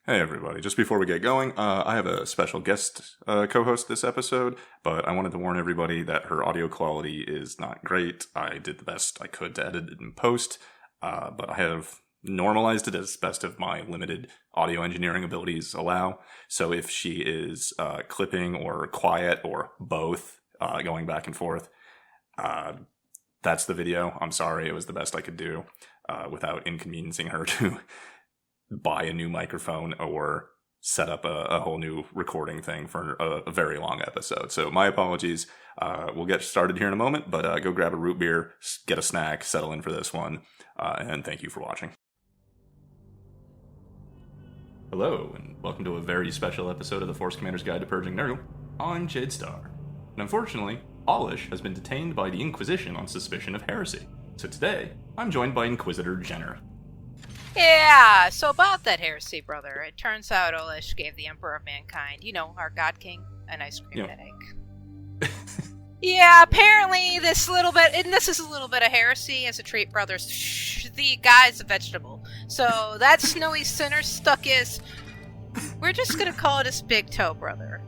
Hey everybody, just before we get going, I have a special guest co-host this episode, but I wanted to warn everybody that her audio quality is not great. I did the best I could to edit it in post, but I have normalized it as best of my limited audio engineering abilities allow. So if she is clipping or quiet or both, going back and forth, that's the video. I'm sorry, it was the best I could do without inconveniencing her to buy a new microphone or set up a whole new recording thing for a very long episode. So my apologies. We'll get started here in a moment, but go grab a root beer, get a snack, settle in for this one, and thank you for watching. Hello, and welcome to a very special episode of the Force Commander's Guide to Purging Nurgle. I'm Jadestar, and unfortunately, Olesh has been detained by the Inquisition on suspicion of heresy. So today, I'm joined by Inquisitor Jenner. Yeah, so about that heresy, brother. It turns out Olesh gave the Emperor of Mankind, you know, our God King, an ice cream headache. Yeah, apparently this little bit, and this is a little bit of heresy as a treat, brothers. Shh, the guy's a vegetable. So that snowy sinner stuck his, we're just gonna call it his big toe, brother,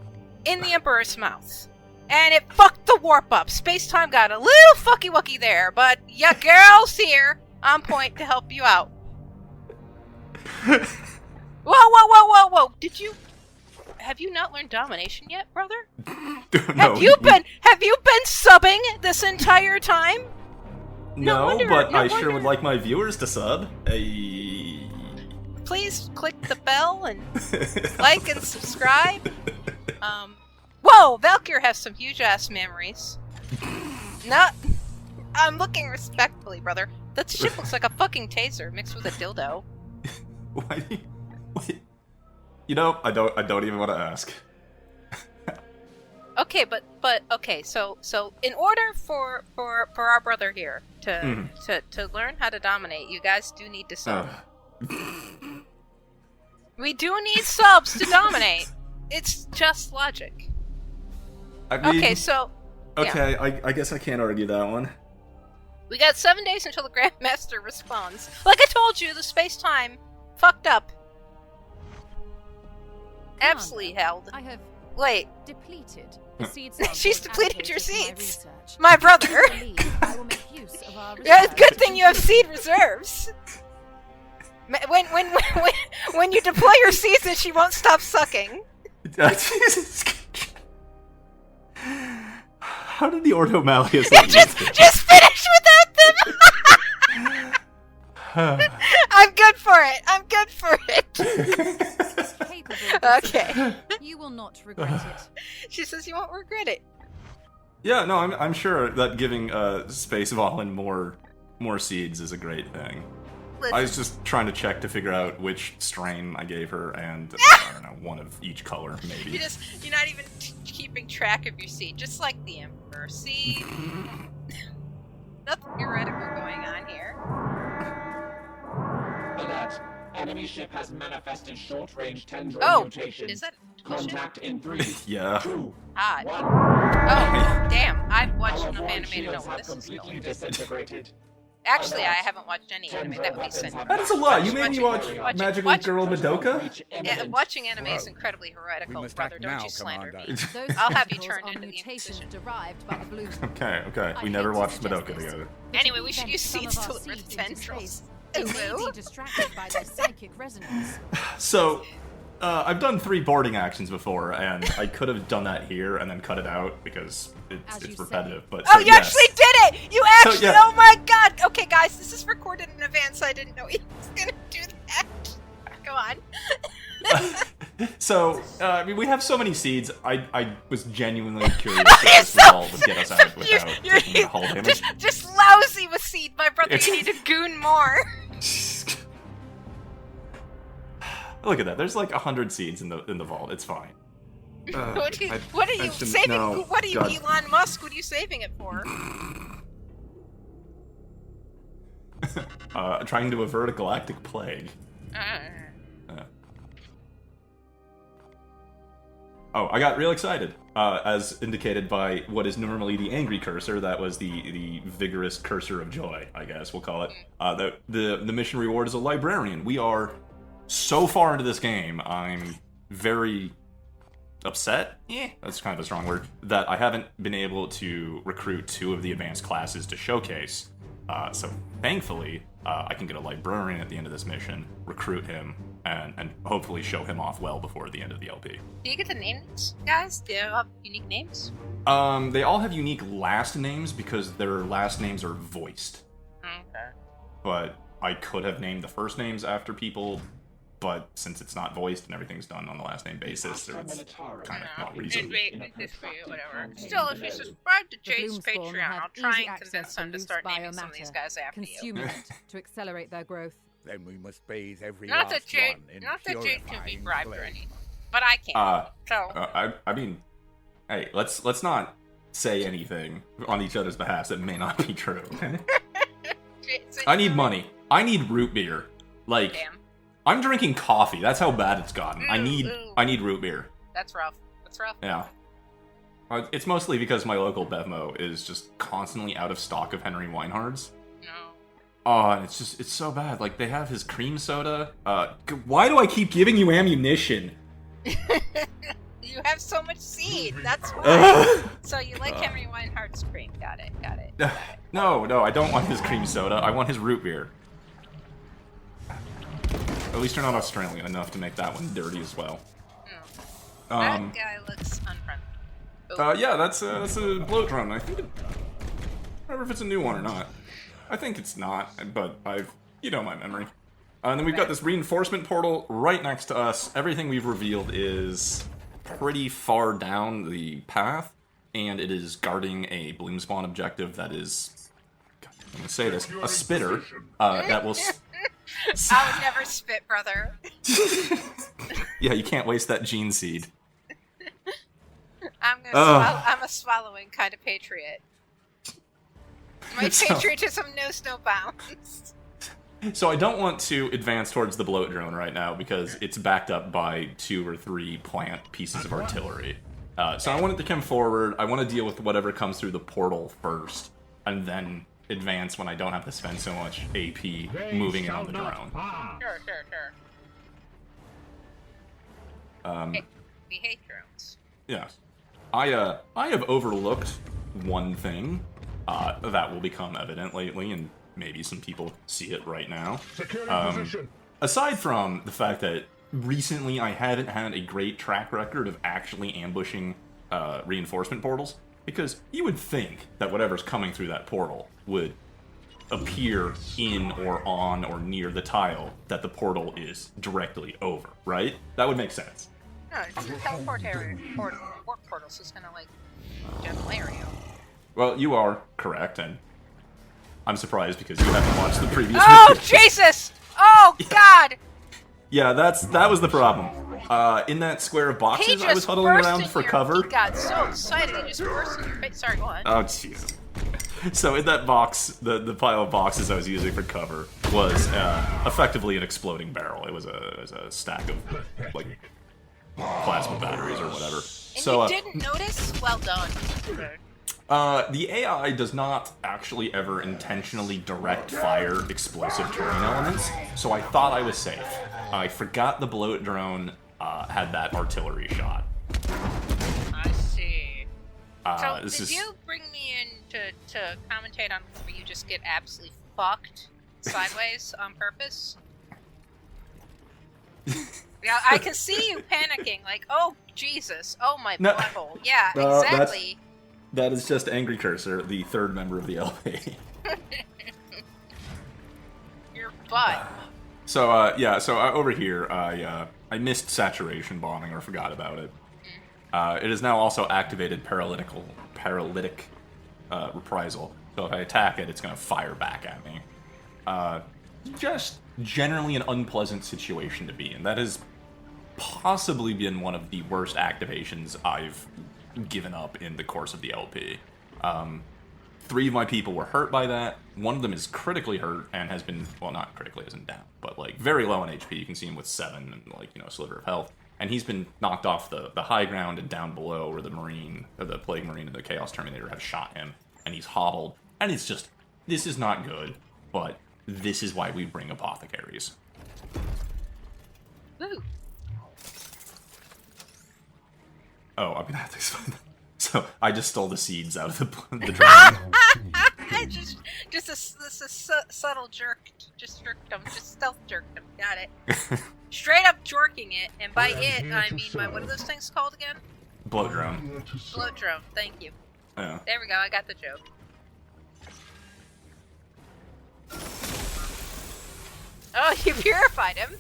in the Emperor's mouth. And it fucked the warp up. Space-time got a little fucky-wucky there, but ya girl's here on point to help you out. Whoa! Have you not learned domination yet, brother? No. Have you been subbing this entire time? No, but I sure would like my viewers to sub. Hey. Please click the bell and like and subscribe. Whoa, Valkyr has some huge ass memories. I'm looking respectfully, brother. That shit looks like a fucking taser mixed with a dildo. Why do you... Wait. You know, I don't even want to ask. Okay, but okay, so in order for our brother here to learn how to dominate, you guys do need to sub. We do need subs to dominate. It's just logic. I mean, okay, so okay, yeah. I guess I can't argue that one. We got 7 days until the Grandmaster responds. Like I told you, the space-time fucked up. Absolutely held. I have depleted the seeds. She's depleted your seeds, my brother. I will make use of our Yeah, it's a good thing you have seed reserves. When you deploy your seeds, then she won't stop sucking. How did the Ordo Malleus just finish without them? I'm good for it. Okay. You will not regret it. She says you won't regret it. Yeah, no, I'm sure that giving Space Valen more seeds is a great thing. Listen. I was just trying to check to figure out which strain I gave her, and I don't know, one of each color, maybe. You're not even keeping track of your seed, just like the Emperor. See? Nothing heretical going on here. Alert! Enemy ship has manifested short-range tendril mutation. Is that Contact in 3, Yeah. 2, odd? 1. Oh, damn! I've watched Our enough warp anime to know shields where have this is completely going. disintegrated. Actually, I haven't watched any anime. That would be sin. That is a lot. You made me watch Magical Girl Madoka? Yeah, watching anime is incredibly heretical, brother. Don't you slander me. I'll have you turned into the Inquisition. Derived by the blue. Okay. We never watched Madoka together. Anyway, we should use seeds to deliver the tendrils. They may be distracted by their psychic resonance. So, I've done 3 boarding actions before, and I could have done that here and then cut it out because it's repetitive. But oh, you actually did it! You actually! So, yeah. Oh my god! Okay, guys, this is recorded in advance. I didn't know he was gonna do that. Go on. So, I mean, we have so many seeds. I was genuinely curious if this wall would get us out without taking hull damage. Just lousy with seed, my brother. You need to goon more. Look at that. There's like 100 seeds in the vault. It's fine. What are you saving? No, what are you, God. Elon Musk? What are you saving it for? Trying to avert a galactic plague. Oh, I got real excited. As indicated by what is normally the angry cursor, that was the vigorous cursor of joy, I guess we'll call it. The mission reward is a librarian. We are so far into this game, I'm very upset. Yeah, that's kind of a strong word. That I haven't been able to recruit 2 of the advanced classes to showcase. So thankfully, I can get a librarian at the end of this mission, recruit him, and hopefully show him off well before the end of the LP. Do you get the names, guys? Do you have unique names? They all have unique last names because their last names are voiced. Okay. But I could have named the first names after people, but since it's not voiced and everything's done on the last name basis, there's kind of no reason. Whatever. Still, if you subscribe to The Jade's Gloomspawn Patreon, have I'll try easy and convince access him to loose start naming some of biomatter, these guys after you. consuming it to accelerate their growth. Then we must bathe every Not that last Jade, one in not that Jade can be purifying bribed or clay. anything, but I can't. So I mean, hey, let's not say anything on each other's behalf that may not be true. I need money. I need root beer. Like, Damn. I'm drinking coffee. That's how bad it's gotten. I Ooh. need root beer. That's rough. That's rough. Yeah. It's mostly because my local Bevmo is just constantly out of stock of Henry Weinhard's. No. Oh, and it's so bad. Like, they have his cream soda. Why do I keep giving you ammunition? You have so much seed. That's why. So you like Henry Weinhardt's cream. Got it. No, I don't want his cream soda. I want his root beer. At least you're not Australian enough to make that one dirty as well. No. That guy looks unfriendly. Yeah, that's a bloat drone. I think I don't remember if it's a new one or not. I think it's not, but my memory. And then we've got this reinforcement portal right next to us. Everything we've revealed is pretty far down the path, and it is guarding a bloom spawn objective that is, I'm gonna say this, a spitter that will. I would never spit, brother. Yeah, you can't waste that gene seed. I'm a swallowing kind of patriot. My patriotism knows no bounds. So I don't want to advance towards the bloat drone right now because it's backed up by 2 or 3 plant pieces of artillery. So I want it to come forward. I want to deal with whatever comes through the portal first, and then advance when I don't have to spend so much AP moving in on the drone. Sure. We hate drones. Yes. I have overlooked one thing that will become evident lately, and maybe some people see it right now. Aside from the fact that recently I haven't had a great track record of actually ambushing reinforcement portals, because you would think that whatever's coming through that portal would appear in or on or near the tile that the portal is directly over, right? That would make sense. No, it's a teleport area. Port portals is kind of like general area. Well, you are correct, and I'm surprised because you haven't watched the previous Oh, videos. Jesus! Oh, God! Yeah, that was the problem. In that square of boxes I was huddling around for cover. He got so excited, he just burst in your face. Sorry, go on. Oh, jeez. So in that box, the pile of boxes I was using for cover was effectively an exploding barrel. It was a stack of, like, plasma batteries or whatever. And So you didn't notice? Well done. the AI does not actually ever intentionally direct fire explosive terrain elements, so I thought I was safe. I forgot the bloat drone had that artillery shot. I see. So, This did is you bring me in to commentate on where you just get absolutely fucked sideways on purpose? Yeah, I can see you panicking, like, oh, Jesus, oh, my No. butthole. Yeah, No, exactly. that is just Angry Cursor, the third member of the LP. Your butt. So over here, I missed saturation bombing or forgot about it. It has now also activated paralytic reprisal. So if I attack it, it's going to fire back at me. Just generally an unpleasant situation to be in. That has possibly been one of the worst activations I've given up in the course of the LP. 3 of my people were hurt by that. One of them is critically hurt and has been, well, not critically as in down, but like very low on HP. You can see him with 7 and like, a sliver of health. And he's been knocked off the high ground and down below where the Plague Marine and the Chaos Terminator have shot him. And he's hobbled. And it's just, this is not good, but this is why we bring apothecaries. Woo. Oh, I'm gonna have to explain that. So, I just stole the seeds out of the dragon. just a subtle jerk. Just jerked him. Just stealth jerked him. Got it. Straight up jorking it, and by it, I mean what are those things called again? Bloat drone. Bloat drone. Thank you. Yeah. There we go. I got the joke. Oh, you purified him.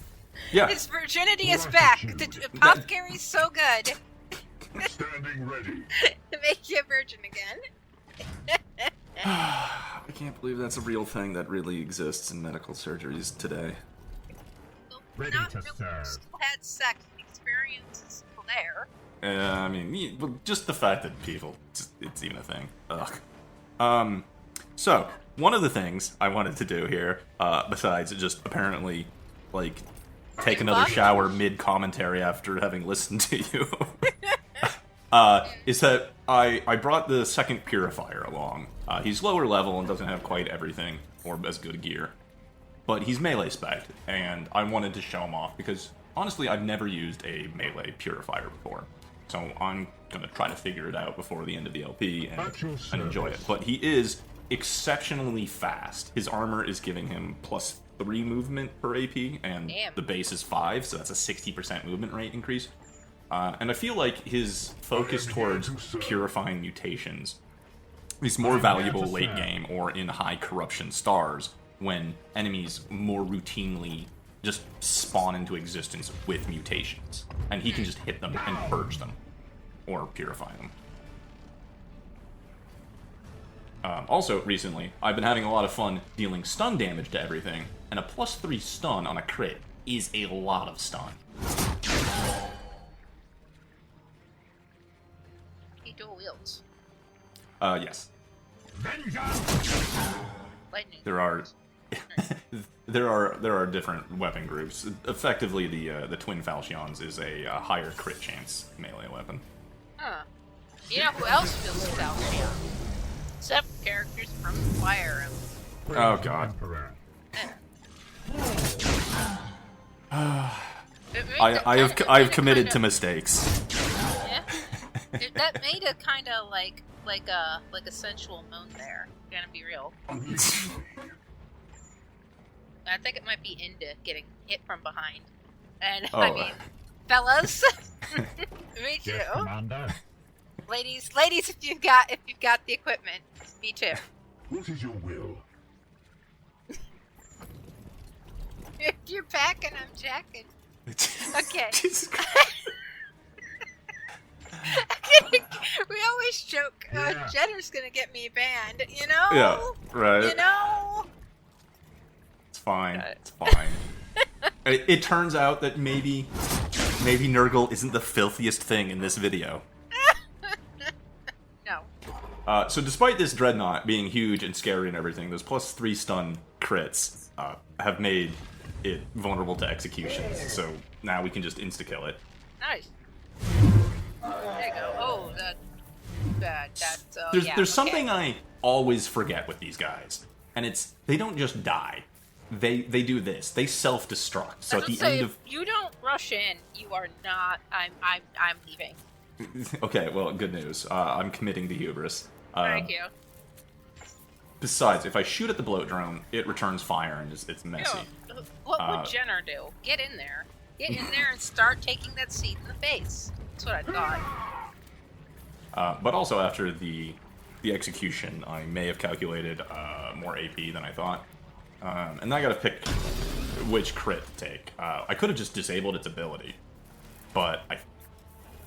Yeah. His virginity is back. The apothecary's so good. Standing ready. To make you a virgin again. I can't believe that's a real thing that really exists in medical surgeries today. Ready Not to really. serve. Still had sex. The experience is still there. I mean, just the fact that it's even a thing. Ugh. So, one of the things I wanted to do here, besides just apparently, like, take another shower mid-commentary after having listened to you, is that I brought the second purifier along. He's lower level and doesn't have quite everything, or as good gear. But he's melee spec'd, and I wanted to show him off, because, honestly, I've never used a melee purifier before. So I'm going to try to figure it out before the end of the LP and enjoy it. But he is exceptionally fast. His armor is giving him +3 movement per AP, and the base is 5, so that's a 60% movement rate increase. And I feel like his focus towards purifying mutations is more valuable late game or in high corruption stars when enemies more routinely just spawn into existence with mutations. And he can just hit them and purge them. Or purify them. Also, recently, I've been having a lot of fun dealing stun damage to everything, and a +3 stun on a crit is a lot of stun. He dual wields. Yes. Lightning. There are different weapon groups. Effectively, the Twin Falchions is a higher crit chance melee weapon. Huh. You know who else feels Falchion? Except characters from Fire Emblem. Oh god. I have committed to mistakes. Yeah. That made a kind of like a sensual moan there. Gonna be real. I think it might be into getting hit from behind. And I mean, fellas, me too. Yes, Commander. Ladies, if you've got the equipment, me too. What is your will? If you're packing, I'm jacking. Okay. Jesus Christ. We always joke, Jenner's gonna get me banned, you know? Yeah, right. You know? It's fine. It's fine. It turns out that maybe Nurgle isn't the filthiest thing in this video. No. So despite this Dreadnought being huge and scary and everything, those +3 stun crits have made it vulnerable to executions. So now we can just insta-kill it. Nice. There you go. Oh, that's There's something I always forget with these guys, and it's they don't just die. They do this. They self-destruct. So at the end of you don't rush in, you are not. I'm leaving. Okay, well, good news. I'm committing to hubris. Thank you. Besides, if I shoot at the bloat drone, it returns fire and it's messy. Yo, what would Jenner do? Get in there. Get in there and start taking that seat in the face. That's what I thought. But also after the execution, I may have calculated more AP than I thought. And I gotta pick which crit to take. I could have just disabled its ability, but I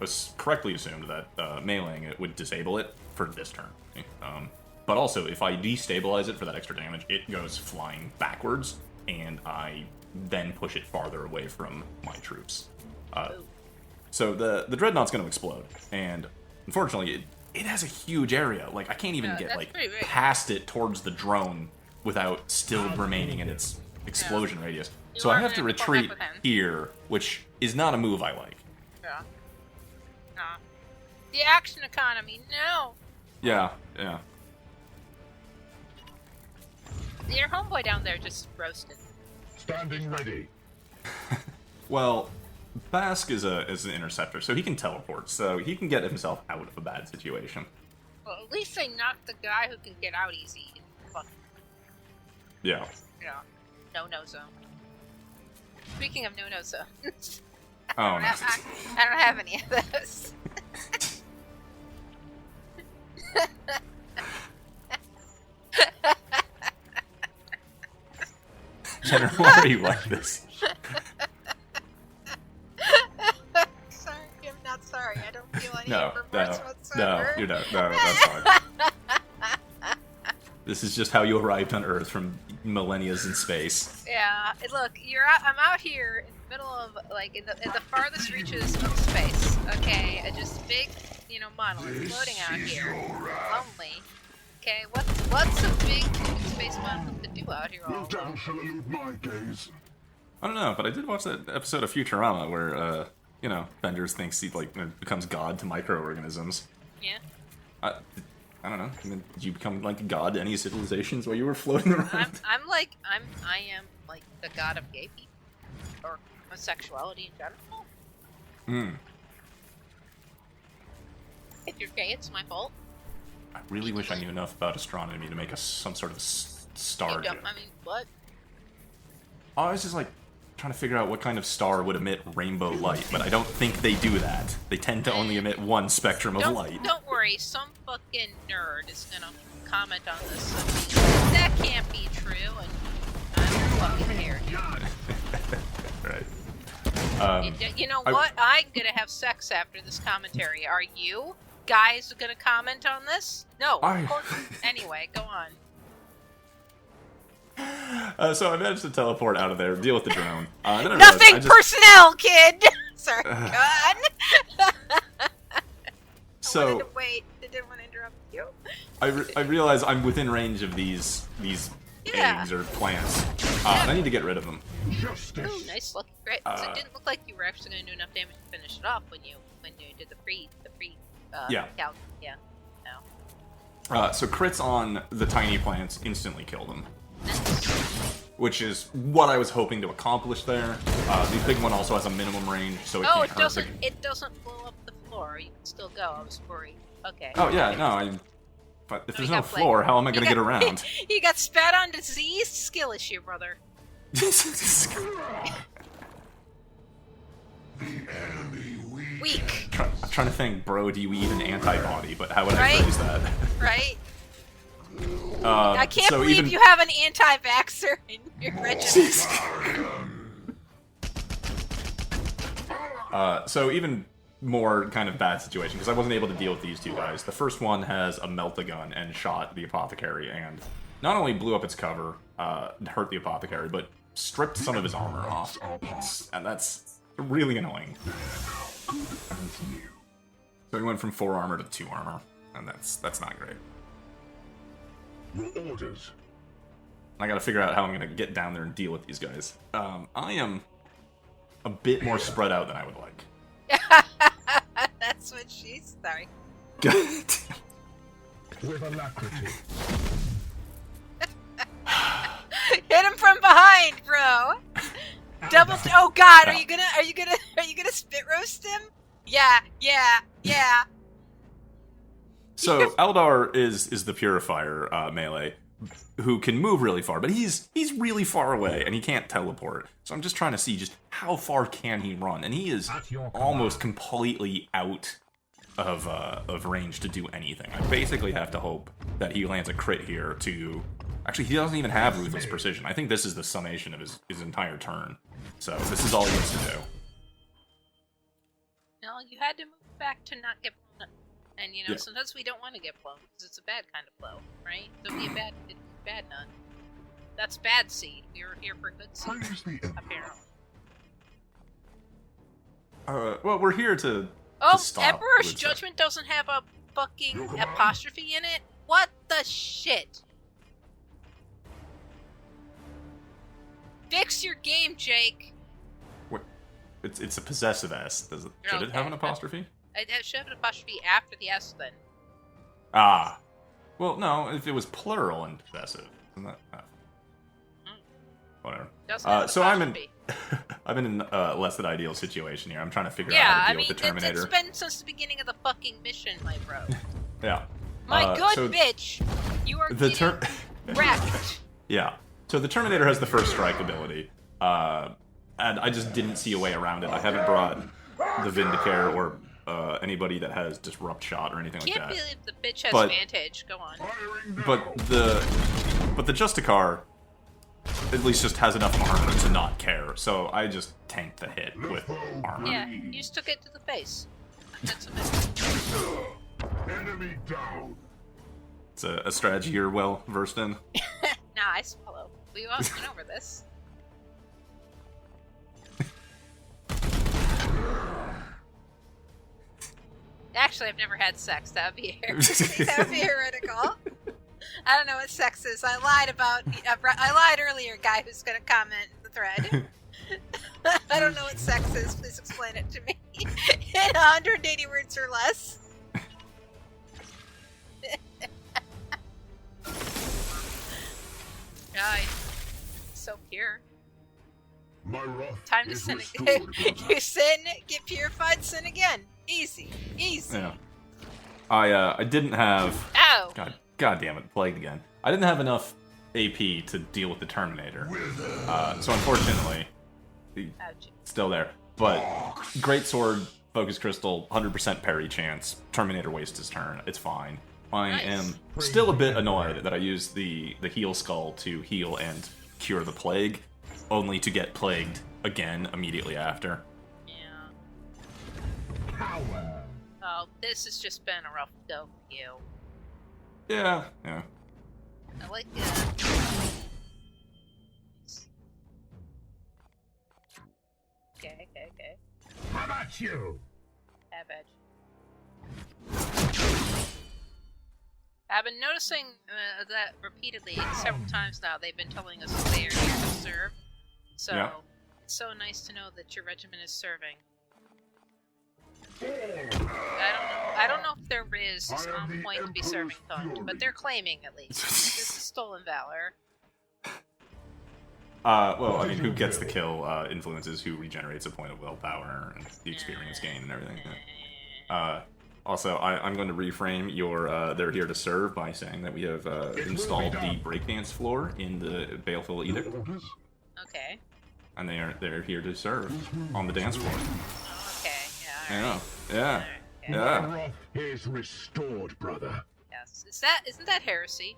was correctly assumed that meleeing it would disable it for this turn. But also, if I destabilize it for that extra damage, it goes flying backwards, and I then push it farther away from my troops. So the Dreadnought's going to explode, and unfortunately, it has a huge area. Like, I can't even get past it towards the drone without still remaining in its explosion radius. So I have to retreat here, which is not a move I like. Yeah. Nah. The action economy, no! Yeah. Your homeboy down there just roasted. Standing ready. Well, Bask is an interceptor, so he can teleport, so he can get himself out of a bad situation. Well, at least they knocked the guy who can get out easy. Fuck. Yeah. Yeah. No zone. Speaking of no zones, Oh, no. I don't have any of those. Jenner, why are you like this? Sorry, I'm not sorry. I don't feel any No, remorse whatsoever. no, you're not. No, that's fine. This is just how you arrived on Earth from millennias in space. Yeah, look, I'm out here in the middle of, like, in the farthest reaches of space. Okay, just big, monolith floating out here, lonely. Okay, what's a big space monolith to do out here all Will thou alone? shall elude my gaze. I don't know, but I did watch that episode of Futurama where, Benders thinks he, becomes god to microorganisms. Yeah. I don't know. I mean, did you become like god to any civilizations while you were floating around? I am like the god of gay people or homosexuality in general. Hmm. If you're gay, it's my fault. I really wish I knew enough about astronomy to make some sort of star joke. I mean, what? I was just trying to figure out what kind of star would emit rainbow light, but I don't think they do that. They tend to only emit one spectrum of light. Don't worry, some fucking nerd is gonna comment on this. That can't be true, and I'm fucking here. Right. You know what? I'm gonna have sex after this commentary. Are you guys gonna comment on this? No. Of course. Anyway, go on. So I managed to teleport out of there, deal with the drone. Then I Nothing realized personnel, kid. Sorry, go on. So I wanted to wait. I didn't want to interrupt you. I realize I'm within range of these Yeah. eggs or plants. And I need to get rid of them. Justice. Ooh, nice lucky crit. So it didn't look like you were actually going to do enough damage to finish it off when you did the pre Yeah. calc. Yeah. No. So crits on the tiny plants instantly kill them, which is what I was hoping to accomplish there. The big one also has a minimum range, so it can't hurt. It doesn't blow up the floor. You can still go. I was worried. Okay. Oh yeah, no. But if there's no got plague. floor, how am I gonna get around? You got spat on disease? Skill issue, brother. The enemy Weak. I'm trying to think, bro. Do you even antibody? But how would I Right? phrase that? Right? I can't so believe even- you have an anti-vaxxer in your regiment. So even more kind of bad situation, because I wasn't able to deal with these two guys. The first one has a melt-a-gun and shot the apothecary, and not only blew up its cover, hurt the apothecary, but stripped some of his armor off. And that's really annoying. So he went from 4 armor to 2 armor, and that's not great. Your orders. I gotta figure out how I'm gonna get down there and deal with these guys. I am a bit more spread out than I would like. That's what she's. Sorry. With alacrity. Hit him from behind, bro. Double. Oh God, are you gonna spit roast him? Yeah. So Eldar is the purifier melee, who can move really far, but he's really far away and he can't teleport. So I'm just trying to see just how far can he run, and he is almost completely out of range to do anything. I basically have to hope that he lands a crit here to. Actually, he doesn't even have Ruthless Precision. I think this is the summation of his entire turn. So this is all he needs to do. No, you had to move back to not get blown. And Yeah. sometimes we don't want to get blown because it's a bad kind of blow, right? So be a bad none. That's bad seed. We were here for good seed, Praise the Emperor. apparently. Well, we're here to. Oh, stop Emperor's with- Judgment doesn't have a fucking apostrophe in it? What the shit? Fix your game, Jake. It's a possessive S. Should it have an apostrophe? It should have an apostrophe after the S then. Ah. Well, no, if it was plural and possessive. Isn't that... Whatever. Doesn't have an So I'm in... apostrophe. I've been in a less than ideal situation here. I'm trying to figure out how to deal with the Terminator. It's been since the beginning of the fucking mission, my bro. Yeah. My good so bitch, you are the getting wrecked. Yeah. So the Terminator has the first strike ability, and I just didn't see a way around it. I haven't brought the Vindicare or anybody that has Disrupt Shot or anything like that. Can't believe the bitch has But- advantage. Go on. But the Justicar at least just has enough armor to not care, so I just tanked the hit with armor. Yeah, you just took it to the face. That's amazing. Enemy down. It's a strategy you're well versed in. Nah, I swallow. We all went over this. Actually, I've never had sex. That would be that would be heretical. I don't know what sex is. I lied earlier, guy who's going to comment in the thread. I don't know what sex is. Please explain it to me in 180 words or less. So pure. My wrath Time to is sin restored, again. brother. You sin, get purified, sin again. Easy. Easy. Yeah. I didn't have. Ow! God damn it, plagued again. I didn't have enough AP to deal with the Terminator. So unfortunately, Ouch. still there. But Great Sword, Focus Crystal, 100% parry chance. Terminator wastes his turn. It's fine. I Nice. am still a bit annoyed that I used the heal skull to heal and cure the plague, only to get plagued again immediately after. Yeah. Power. Oh, this has just been a rough go for you. Yeah. I like Okay. How about you? Savage. I've been noticing that repeatedly several times now. They've been telling us that they are here to serve. So, Yeah. it's so nice to know that your regiment is serving. I don't know if their Riz is on point to be serving Thund, but they're claiming at least. This is stolen valor. Well, I mean, who gets the kill influences who regenerates a point of willpower and the experience gain and everything. Also, I'm going to reframe your "they're here to serve" by saying that we have installed the breakdance floor in the Baleful Edict, Orders? Okay. and they're here to serve on the dance floor. Oh, okay. Yeah. Yeah, Alright. yeah, Okay. yeah. My wrath is restored, brother. Yes. Isn't that heresy?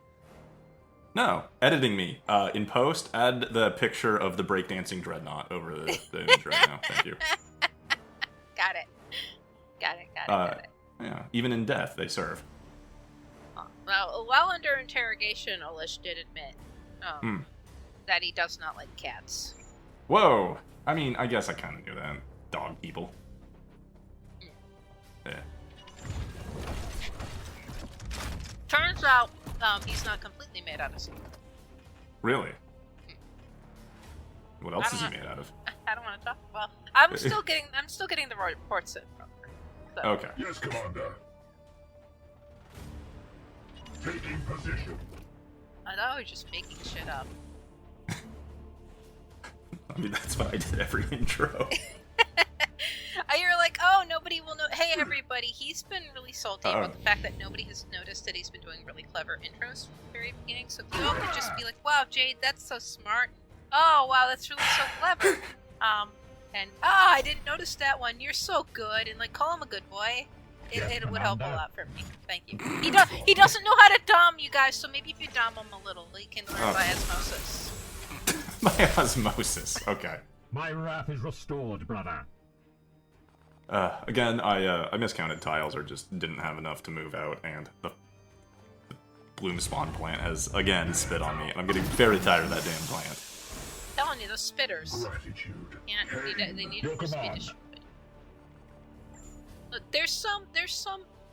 No, editing me. In post, add the picture of the breakdancing dreadnought over the image right now. Thank you. Got it. Got it. Yeah, even in death, they serve. Well, while under interrogation, Olesh did admit that he does not like cats. Whoa! I mean, I guess I kind of knew that. Dog people. Yeah. Turns out, he's not completely made out of steel. Really? What else is he I don't made out of? I don't want to talk. Well, I'm still getting the reports in from her. So. Okay. Yes, Commander. Taking position. I thought we were just making shit up. I mean, that's what I did every intro. You're like, oh, nobody will know. Hey, everybody, he's been really salty about the fact that nobody has noticed that he's been doing really clever intros from the very beginning. So if you all could just be like, wow, Jade, that's so smart. Oh, wow, that's really so clever. I didn't notice that one. You're so good. And, like, call him a good boy. It would help a lot for me. Thank you. He doesn't know how to dom, you guys, so maybe if you dom him a little, he can learn by osmosis. By osmosis. Okay. My wrath is restored, brother. Again, I miscounted tiles or just didn't have enough to move out, and the bloom spawn plant has, again, spit on me, and I'm getting very tired of that damn plant. I'm telling you, those spitters. Gratitude. They need to just be destroyed. Look, there's some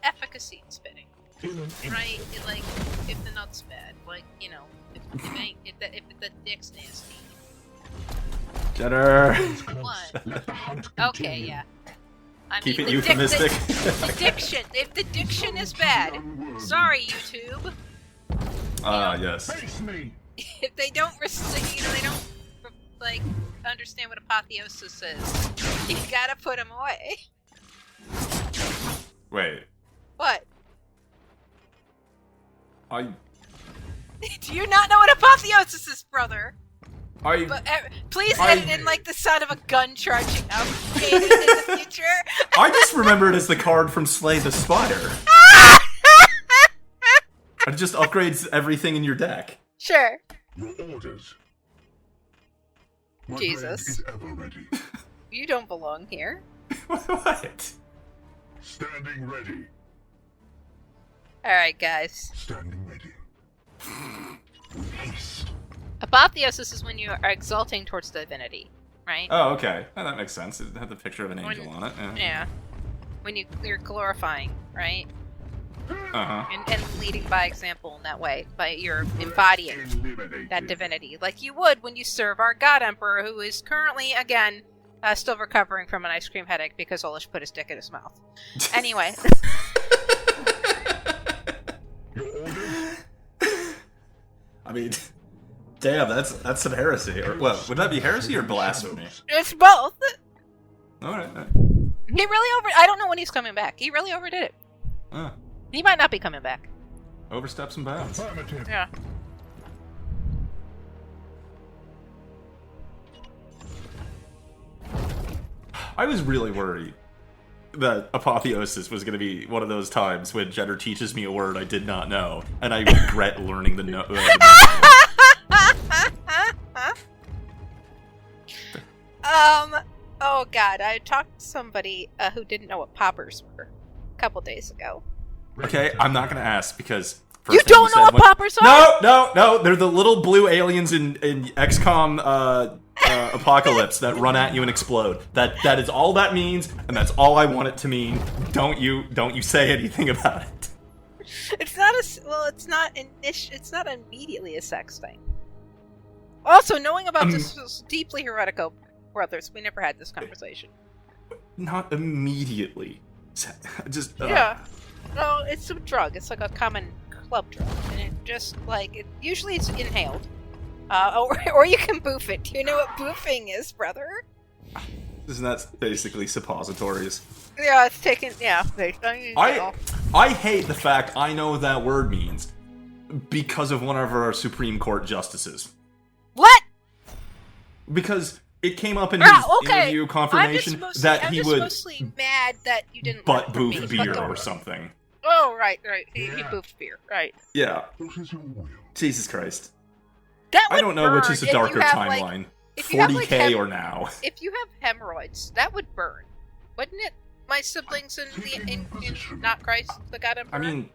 efficacy in spitting, right? Like, if the nut's bad, like, you know, if the dick's nasty. Jenner! What? Let the hunt Okay, continue. yeah. I Keep mean, it euphemistic. The diction. If the diction is bad, sorry, YouTube. Yes. Face me. If they don't, they don't like, understand what apotheosis is. You gotta put him away. Wait. What? Do you not know what apotheosis is, brother? But, please I- edit in, like, the sound of a gun charging up in the future. I just remember it as the card from Slay the Spire. It just upgrades everything in your deck. Sure. Your orders. My Jesus. blade is ever ready. You don't belong here. What? Standing ready. Alright, guys. Standing ready. With haste. Apotheosis is when you are exalting towards divinity, right? Oh, okay. Oh, that makes sense. It had the picture of an angel on it. Yeah. When you're glorifying, right? Uh-huh. And leading by example in that way. You're embodying Eliminated. that divinity. Like you would when you serve our God Emperor, who is currently, again, still recovering from an ice cream headache because Olesh put his dick in his mouth. Anyway. Your orders. I mean, damn, that's some heresy. Or what? Would that be heresy or blasphemy? It's both. Alright. He really I don't know when he's coming back. He really overdid it. He might not be coming back. Overstep some bounds. Affirmative. Yeah. I was really worried that apotheosis was going to be one of those times when Jenner teaches me a word I did not know, and I regret learning the no. Oh god, I talked to somebody who didn't know what poppers were a couple days ago. Okay, I'm not going to ask because... You don't know what poppers are? No, they're the little blue aliens in XCOM Apocalypse that run at you and explode. That is all that means, and that's all I want it to mean. Don't you say anything about it. It's not it's not immediately a sex thing. Also, knowing about this was deeply heretical, brothers. We never had this conversation. Not immediately. Just Yeah. No, it's a drug. It's like a common club drug, and it just usually it's inhaled, or you can boof it. Do you know what boofing is, brother? Isn't that basically suppositories? Yeah, it's taken. Yeah, I hate the fact I know what that word means because of one of our Supreme Court justices. What? Because it came up in his interview confirmation that he would mostly mad that you didn't butt boof beer or something. Oh, right. He boofed beer, right? Yeah. What is your will? Jesus Christ. That would I don't know burn which is a if you darker have, timeline. if you have, 40K or now. If you have hemorrhoids, that would burn, wouldn't it? My siblings in not Christ, the God Emperor. I mean,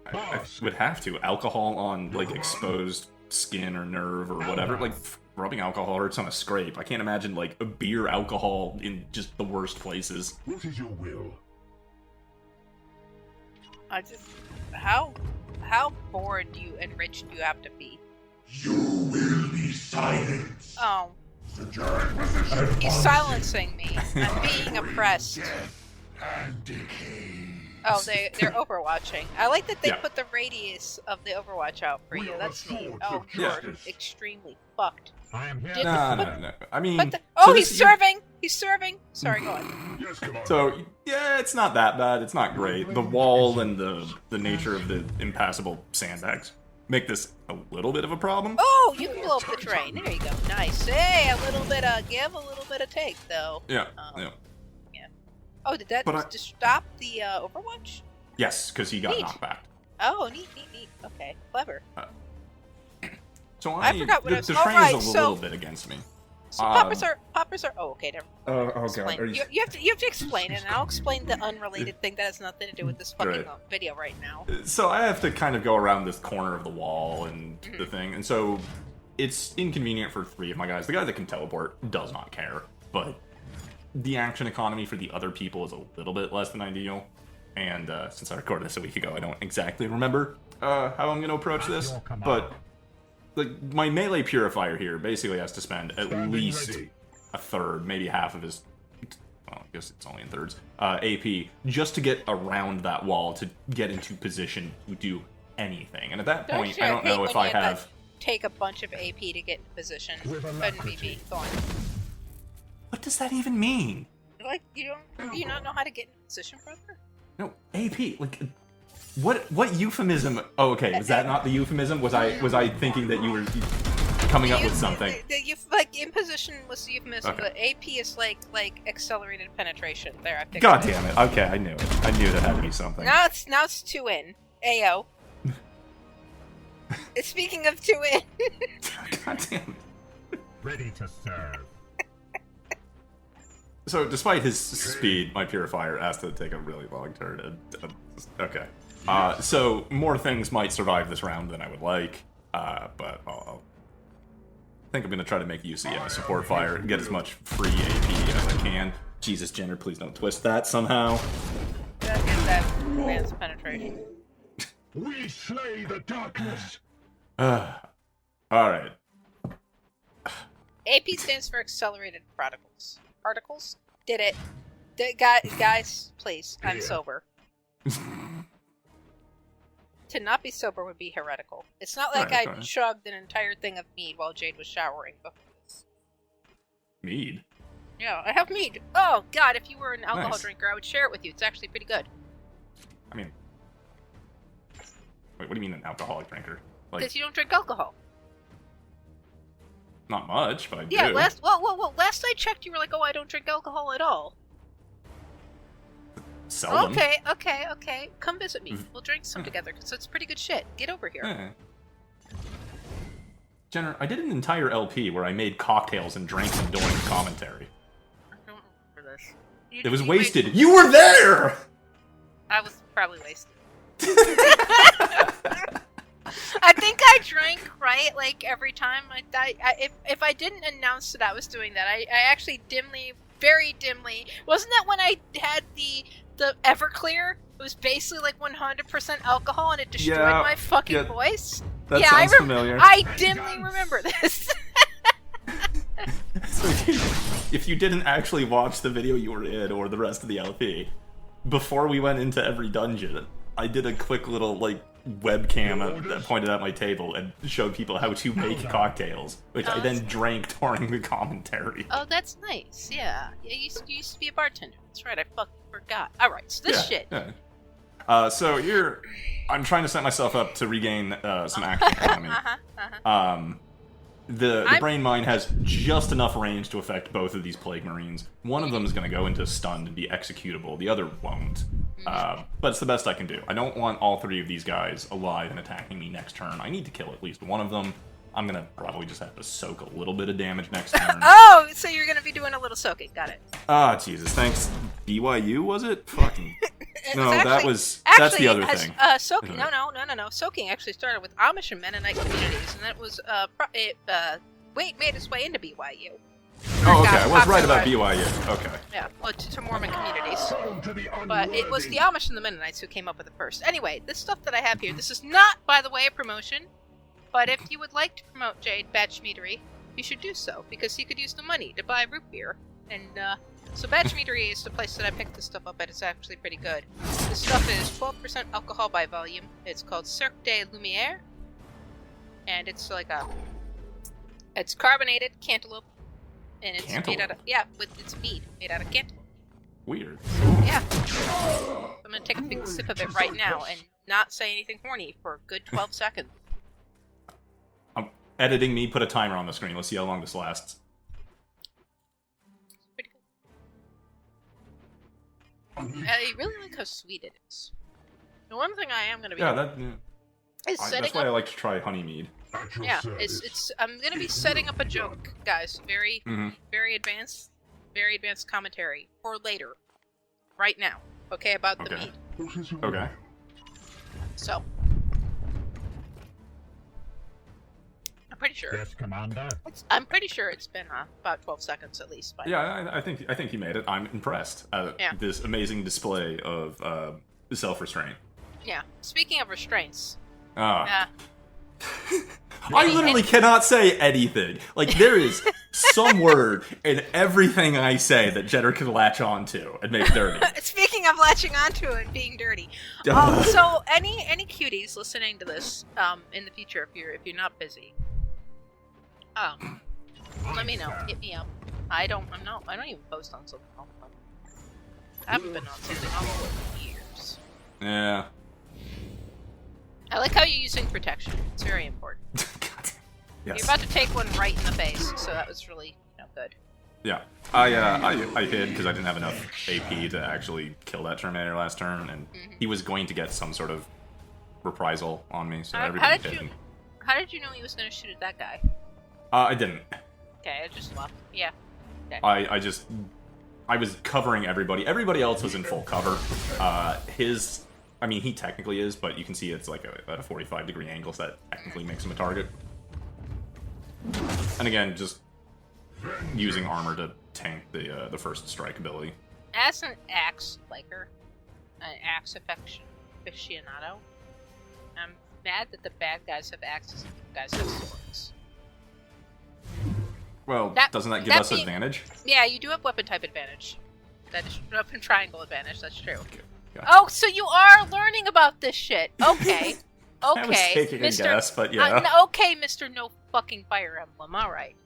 I would have to. Alcohol on exposed skin or nerve or whatever. Rubbing alcohol hurts on a scrape. I can't imagine a beer alcohol in just the worst places. What is your will? How bored and rich do you have to be? You will be silenced. Oh. Secure position. He's silencing me. I'm being oppressed. And decay. Oh, they're overwatching. I like that they Yeah. put the radius of the Overwatch out for you. That's neat. Oh, of you're justice. extremely fucked. I am here. Did- No. I mean, He's serving. He's serving. Sorry, go on. Yes, Commander. So yeah, it's not that bad. It's not great. The wall and the nature of the impassable sandbags make this a little bit of a problem. Oh, you can blow up the train. There you go. Nice. Hey, a little bit of give, a little bit of take, though. Yeah. Oh, did that just stop the Overwatch? Yes, because he got Neat. knocked back. Oh, neat. Okay, clever. So I forgot what the I was- train alright, is a so- little bit against me. So poppers are. Oh, okay. Never. Oh Explain. god. You have to explain it, and I'll explain the unrelated thing that has nothing to do with this fucking Right. video right now. So I have to kind of go around this corner of the wall and Mm-hmm. the thing, and so it's inconvenient for 3 of my guys. The guy that can teleport does not care, but the action economy for the other people is a little bit less than ideal. And since I recorded this a week ago, I don't exactly remember how I'm going to approach this. But my melee purifier here basically has to spend at least a third, maybe half of his, well, I guess it's only in thirds, AP, just to get around that wall to get into position to do anything. And at that point, I don't know if I have take a bunch of AP to get in position. With Couldn't be me. Go on. What does that even mean? Like, do you not know how to get in position, brother? No, AP. Like, what euphemism? Oh, okay. Was that not the euphemism? Was I thinking that you were coming up with something? Like imposition was the euphemism, Okay. but AP is like accelerated penetration. There, I picked God it. damn it. Okay, I knew it. I knew that had to be something. Now it's 2 in. Ayo. Speaking of 2 in. God damn it. Ready to serve. So, despite his speed, my purifier has to take a really long turn. Okay. So, more things might survive this round than I would like, but I'll think I'm going to try to make use of a support fire and get as much free AP as I can. Jesus, Jenner, please don't twist that somehow. Gotta get that advanced penetration. We slay the darkness. Alright. AP stands for accelerated particles. Particles? Did it. Guys, please, I'm sober. To not be sober would be heretical. It's not like Right, I okay. chugged an entire thing of mead while Jade was showering before this. Mead? Yeah, I have mead. Oh, God, if you were an alcohol Nice. drinker, I would share it with you. It's actually pretty good. I mean... Wait, what do you mean an alcoholic drinker? Like, Because you don't drink alcohol. not much, but I Yeah, do. last I checked, you were like, oh, I don't drink alcohol at all. Seldom. Okay. Come visit me. Mhm. We'll drink some together, because it's pretty good shit. Get over here. Eh. Jenner, I did an entire LP where I made cocktails and drank them during the commentary. I don't remember this. It was wasted. You were there! I was probably wasted. I think I drank right like every time. If I didn't announce that I was doing that, I actually very dimly. Wasn't that when I had the Everclear? It was basically like 100% alcohol, and it destroyed Yeah, my fucking yeah. voice. That yeah, sounds familiar. I dimly remember this. So if you didn't actually watch the video you were in or the rest of the LP, before we went into every dungeon, I did a quick little like webcam that pointed at my table and showed people how to make cocktails, which I then drank during the commentary. Oh, that's nice. Yeah, you used to be a bartender. That's right. I fucking forgot. All right, so this shit. Yeah. So here, I'm trying to set myself up to regain some action. The Brain Mine has just enough range to affect both of these Plague Marines. One of them is going to go into stunned and be executable. The other won't. But it's the best I can do. I don't want all three of these guys alive and attacking me next turn. I need to kill at least one of them. I'm going to probably just have to soak a little bit of damage next turn. Oh, so you're going to be doing a little soaking. Got it. Ah, Jesus. Thanks. BYU, was it? Fucking... No, Actually, that's the other thing. Soaking. No. Soaking actually started with Amish and Mennonite communities, and that was made its way into BYU. Oh, okay. I was right about BYU. Okay. Yeah, well, to Mormon communities. But it was the Amish and the Mennonites who came up with it first. Anyway, this stuff that I have here, this is not, by the way, a promotion. But if you would like to promote Jade Batch Meadery, you should do so, because he could use the money to buy root beer. And, so Batch Meadery is the place that I picked this stuff up at. It's actually pretty good. This stuff is 12% alcohol by volume. It's called Cirque de Lumière. And it's like it's carbonated cantaloupe. And it's made out of, it's mead made out of cantaloupe. Weird. Yeah. I'm gonna take a big sip of it right now and not say anything horny for a good 12 seconds. Editing me, put a timer on the screen. Let's see how long this lasts. Pretty good. I really like how sweet it is. The one thing I am going to be is setting that's why up. I like to try honey mead. Yeah, it's. I'm going to be setting up a joke, guys. Very advanced commentary for later, right now. Okay, about the mead. Okay. So. Pretty sure. Yes, Commander. I'm pretty sure it's been about 12 seconds at least. By Yeah, I think you made it. I'm impressed at this amazing display of self-restraint. Yeah. Speaking of restraints. I literally cannot say anything. Like, there is some word in everything I say that Jenner can latch onto and make dirty. Speaking of latching onto it and being dirty. So any cuties listening to this in the future, if you're not busy, Oh. Let me know. Hit me up. I don't even post on something. I haven't been on something in years. Yeah. I like how you're using protection. It's very important. God. Yes. You're about to take one right in the face, so that was really, good. Yeah. I hid because I didn't have enough AP to actually kill that Terminator last turn, and he was going to get some sort of reprisal on me, so everybody hid him. How did you know he was going to shoot at that guy? I didn't. Okay, I just left. Yeah. Okay. I was covering everybody. Everybody else was in full cover. He technically is, but you can see it's like at a 45-degree angle, so that technically makes him a target. And again, just using armor to tank the first strike ability. As an axe liker, an axe aficionado, I'm mad that the bad guys have axes and the guys have swords. Well, doesn't that give us advantage? Yeah, you do have weapon type advantage. That is weapon triangle advantage, that's true. Okay. Gotcha. Oh, so you are learning about this shit. Okay. Okay. I was taking a guess, but yeah. Okay, Mr. No fucking Fire Emblem, alright.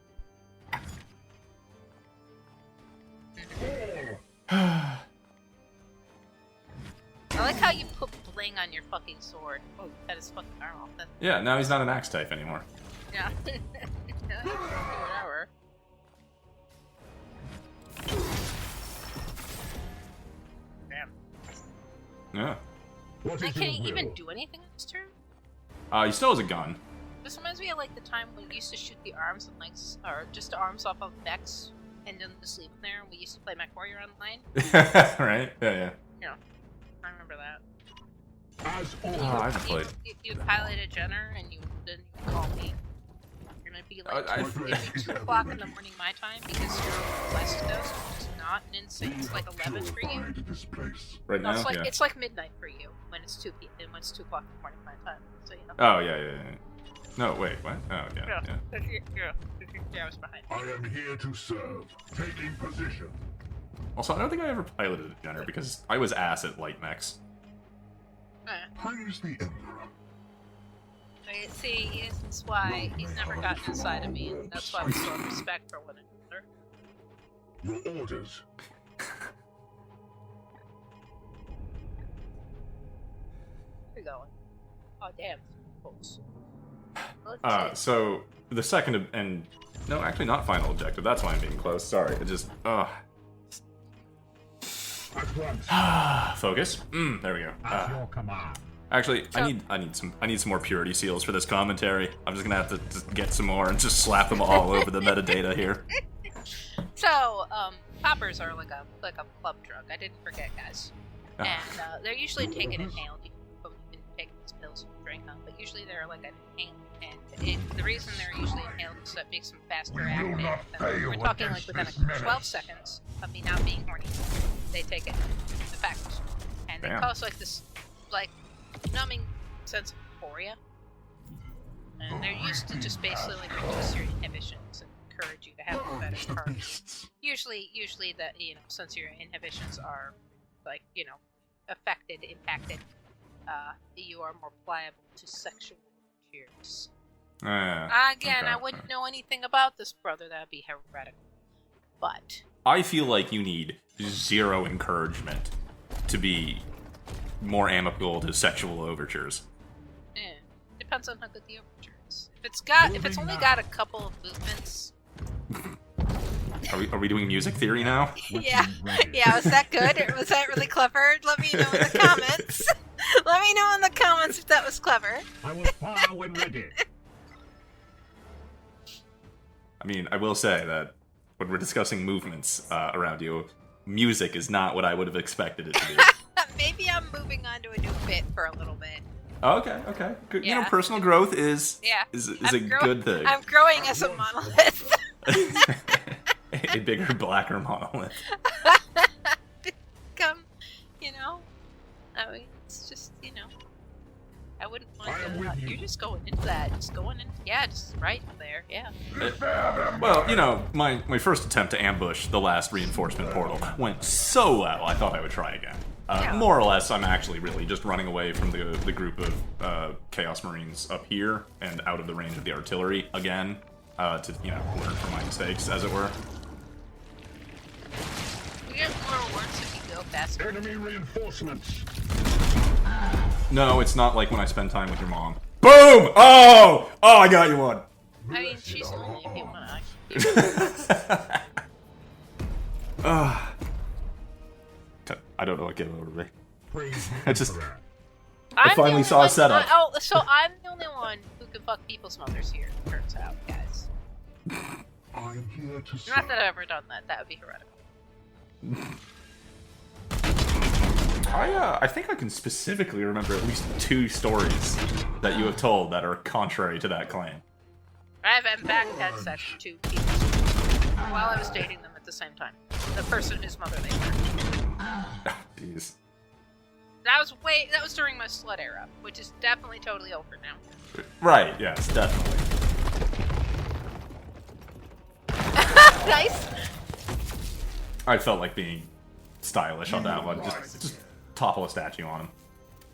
I like how you put bling on your fucking sword. Oh, that is fucking arm off. Yeah, now he's not an axe type anymore. Yeah. Whatever. Damn. Yeah. Can he even do anything on his turn? He still has a gun. This reminds me of like the time when we used to shoot the arms and legs, or just arms off of mechs and then just leave them there. We used to play Mech Warrior Online. Right? Yeah. Yeah. I remember that. As played. You pilot a Jenner and then you call me. You're gonna be like maybe 2 o'clock in the morning my time because you're on the West Coast, which is not an insane. It's like 11 for you. Right No, now, it's like midnight for you when it's 2 p.m. and when it's 2 o'clock in the morning my time. So you know. Oh yeah. No, wait, what? Oh yeah. Yeah, I was behind. I am here to serve. Taking position. Also, I don't think I ever piloted a Jenner because I was ass at light mechs. Praise the Emperor. See, this is why he's never gotten inside of me, and that's why we still have respect for one another. Your orders. Where are you going? Oh, damn. Close. So the second and no, actually not final objective. That's why I'm being close. Sorry, it just focus. There we go. At your command. Actually, I need some more purity seals for this commentary. I'm just gonna have to just get some more and just slap them all over the metadata here. So, poppers are like a club drug. I didn't forget, guys. And they're usually taken inhaled. You can take these pills and drink them, but usually they're like an inhaled. And the reason they're usually inhaled is that it makes them faster active. We're talking like within 12 seconds of me not being horny, they take it effect, and they cause like this numbing sense of euphoria. And they're used to just basically like reduce your inhibitions and encourage you to have a better card. Usually that since your inhibitions are impacted, you are more pliable to sexual cheers. Again, I wouldn't know anything about this, brother. That'd be heretical. But I feel like you need zero encouragement to be more amicable to sexual overtures. Depends on how good the overture is. If it's only got a couple of movements. Are we doing music theory now? Yeah. Was that good? Or was that really clever? Let me know in the comments. Let me know in the comments if that was clever. I will fire when ready. I mean, I will say that when we're discussing movements around you, music is not what I would have expected it to be. Maybe I'm moving on to a new bit for a little bit. Okay. Good. Yeah. Personal growth is a good thing. I'm growing as a monolith. A bigger, blacker monolith. Become, I mean, it's just, I wouldn't want to. You're just going into that. Just going in. Yeah, just right there. Yeah. Well, my first attempt to ambush the last reinforcement portal went so well, I thought I would try again. More or less, I'm actually really just running away from the group of Chaos Marines up here and out of the range of the artillery again. to, you know, learn from my mistakes, as it were. You get more rewards if you go faster. Enemy reinforcements. No, it's not like when I spend time with your mom. Boom! Oh! Oh, I got you one! I mean, she's only a human. I don't know what came over me. Praise the I just... Emperor. I I'm finally the only saw a one- setup. so I'm the only one who can fuck people's mothers here, turns out, guys. I'm here to serve. Not that I've ever done that. That would be heretical. I think I can specifically remember at least 2 stories that you have told that are contrary to that claim. I've in fact had sex with 2 people while I was dating them at the same time. The person whose mother they were. Jeez. That was during my slut era, which is definitely totally over now. Right, yes, definitely. Nice. I felt like being stylish on that one. Just topple a statue on him.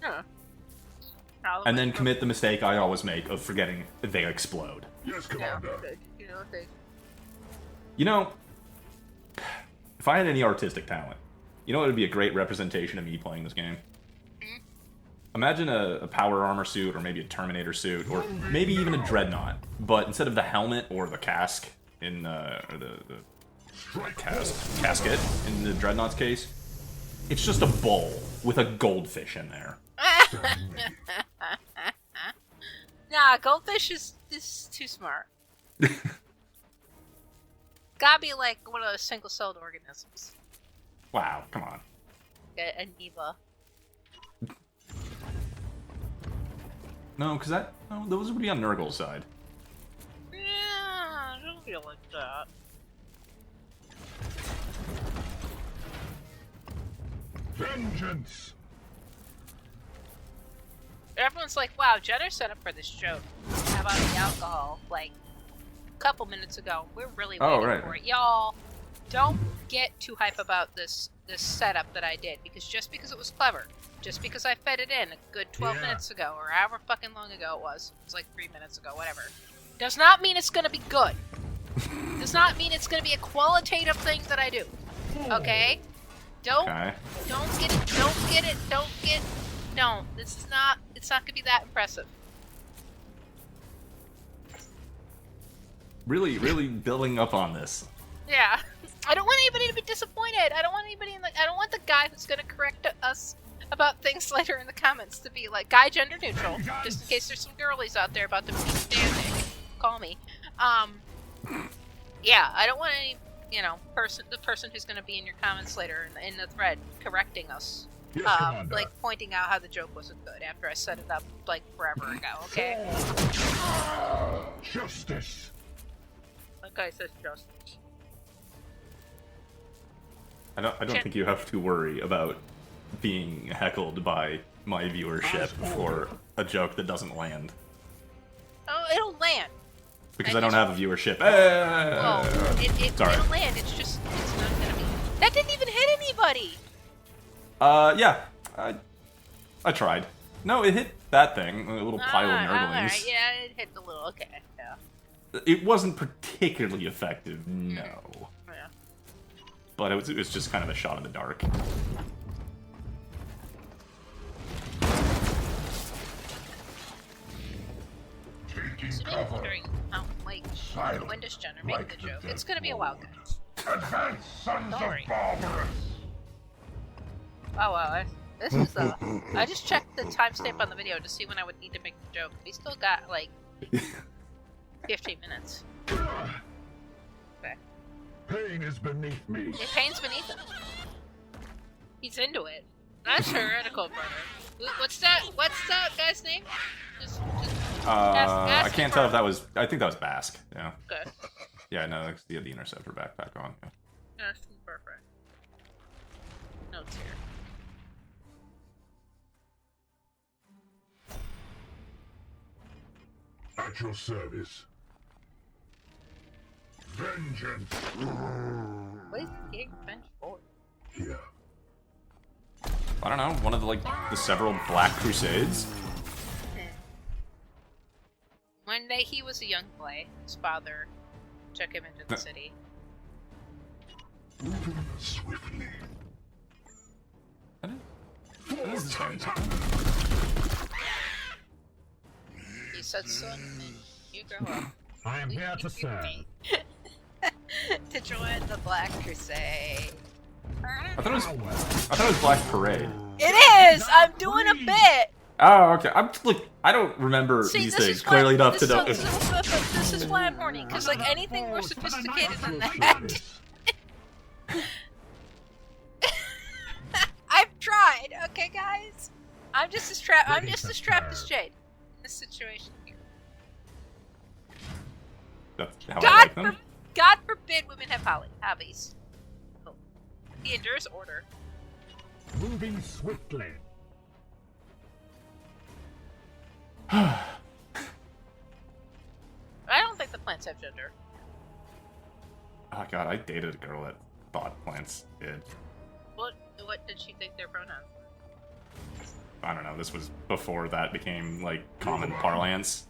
Huh. And then commit the mistake I always make of forgetting they explode. Yes, Yeah, Commander. good. You know, they... You know, if I had any artistic talent, you know what would be a great representation of me playing this game? Imagine a power armor suit, or maybe a Terminator suit, or maybe even a Dreadnought. But instead of the helmet or the casque in or the casket in the Dreadnought's case, it's just a bowl with a goldfish in there. Nah, goldfish is too smart. Gotta be like one of those single-celled organisms. Wow, come on. An amoeba. No, because those would be on Nurgle's side. Yeah, I don't feel like that. Vengeance. Everyone's like, wow, Jenner set up for this joke. How about the alcohol? Like, a couple minutes ago. We're really waiting for it. Y'all, don't get too hype about this setup that I did, because just because it was clever, just because I fed it in a good 12 minutes ago, or however fucking long ago it was like 3 minutes ago, whatever, does not mean it's gonna be good. Does not mean it's gonna be a qualitative thing that I do. Okay? Don't get it, don't. It's not gonna be that impressive. Really, really building up on this. Yeah. I don't want anybody to be disappointed. I don't want the guy who's gonna correct us about things later in the comments to be like, guy gender neutral, just in case there's some girlies out there about to be standing. Call me. Yeah, I don't want any, the person who's gonna be in your comments later in the thread correcting us. Yes, Commander. Like pointing out how the joke wasn't good after I set it up like forever ago, okay? Justice. That guy says justice. I don't think you have to worry about being heckled by my viewership for a joke that doesn't land. Oh, it'll land. Because I don't have a viewership. Well, Sorry. it'll land, it's not gonna be... That didn't even hit anybody! Yeah. I tried. No, it hit that thing, a little pile of Nurglings. Alright, yeah, it hit a little, okay, yeah. It wasn't particularly effective, no. Yeah. But it was just kind of a shot in the dark. Taking So maybe cover. wondering when does Jenner make the joke? It's gonna be a while, guys. Advance, sons Sorry. of barbarous. Oh wow, this is I just checked the timestamp on the video to see when I would need to make the joke. We still got like 15 minutes. Okay. Pain is beneath me. The pain's beneath him. He's into it. That's heretical, brother. What's that guy's name? Just I can't tell if that was... I think that was Basque, yeah. Okay. Yeah, no, he had the Interceptor backpack on. Yeah. That's perfect. Notes here. At your service. Vengeance. What is he getting revenge for? Here. I don't know, one of the several Black Crusades? One day he was a young boy. His father took him into the city. Moving swiftly. What is this guy? He said, son, you grow up. I am here to serve. To join the Black Crusade. I thought it was Black Parade. It is! I'm doing a bit! Oh, okay. Look, I don't remember See, these this things is clearly why, enough to know. This is why I'm horny, because like anything more sophisticated than that. I've tried, okay, guys. I'm just as trapped as Jade in this situation here. That's how I like them. God forbid women have hobbies. Oh. He endures order. Moving swiftly. I don't think the plants have gender. Oh god, I dated a girl that thought plants did. What did she think their pronouns were? I don't know, this was before that became, like, common parlance.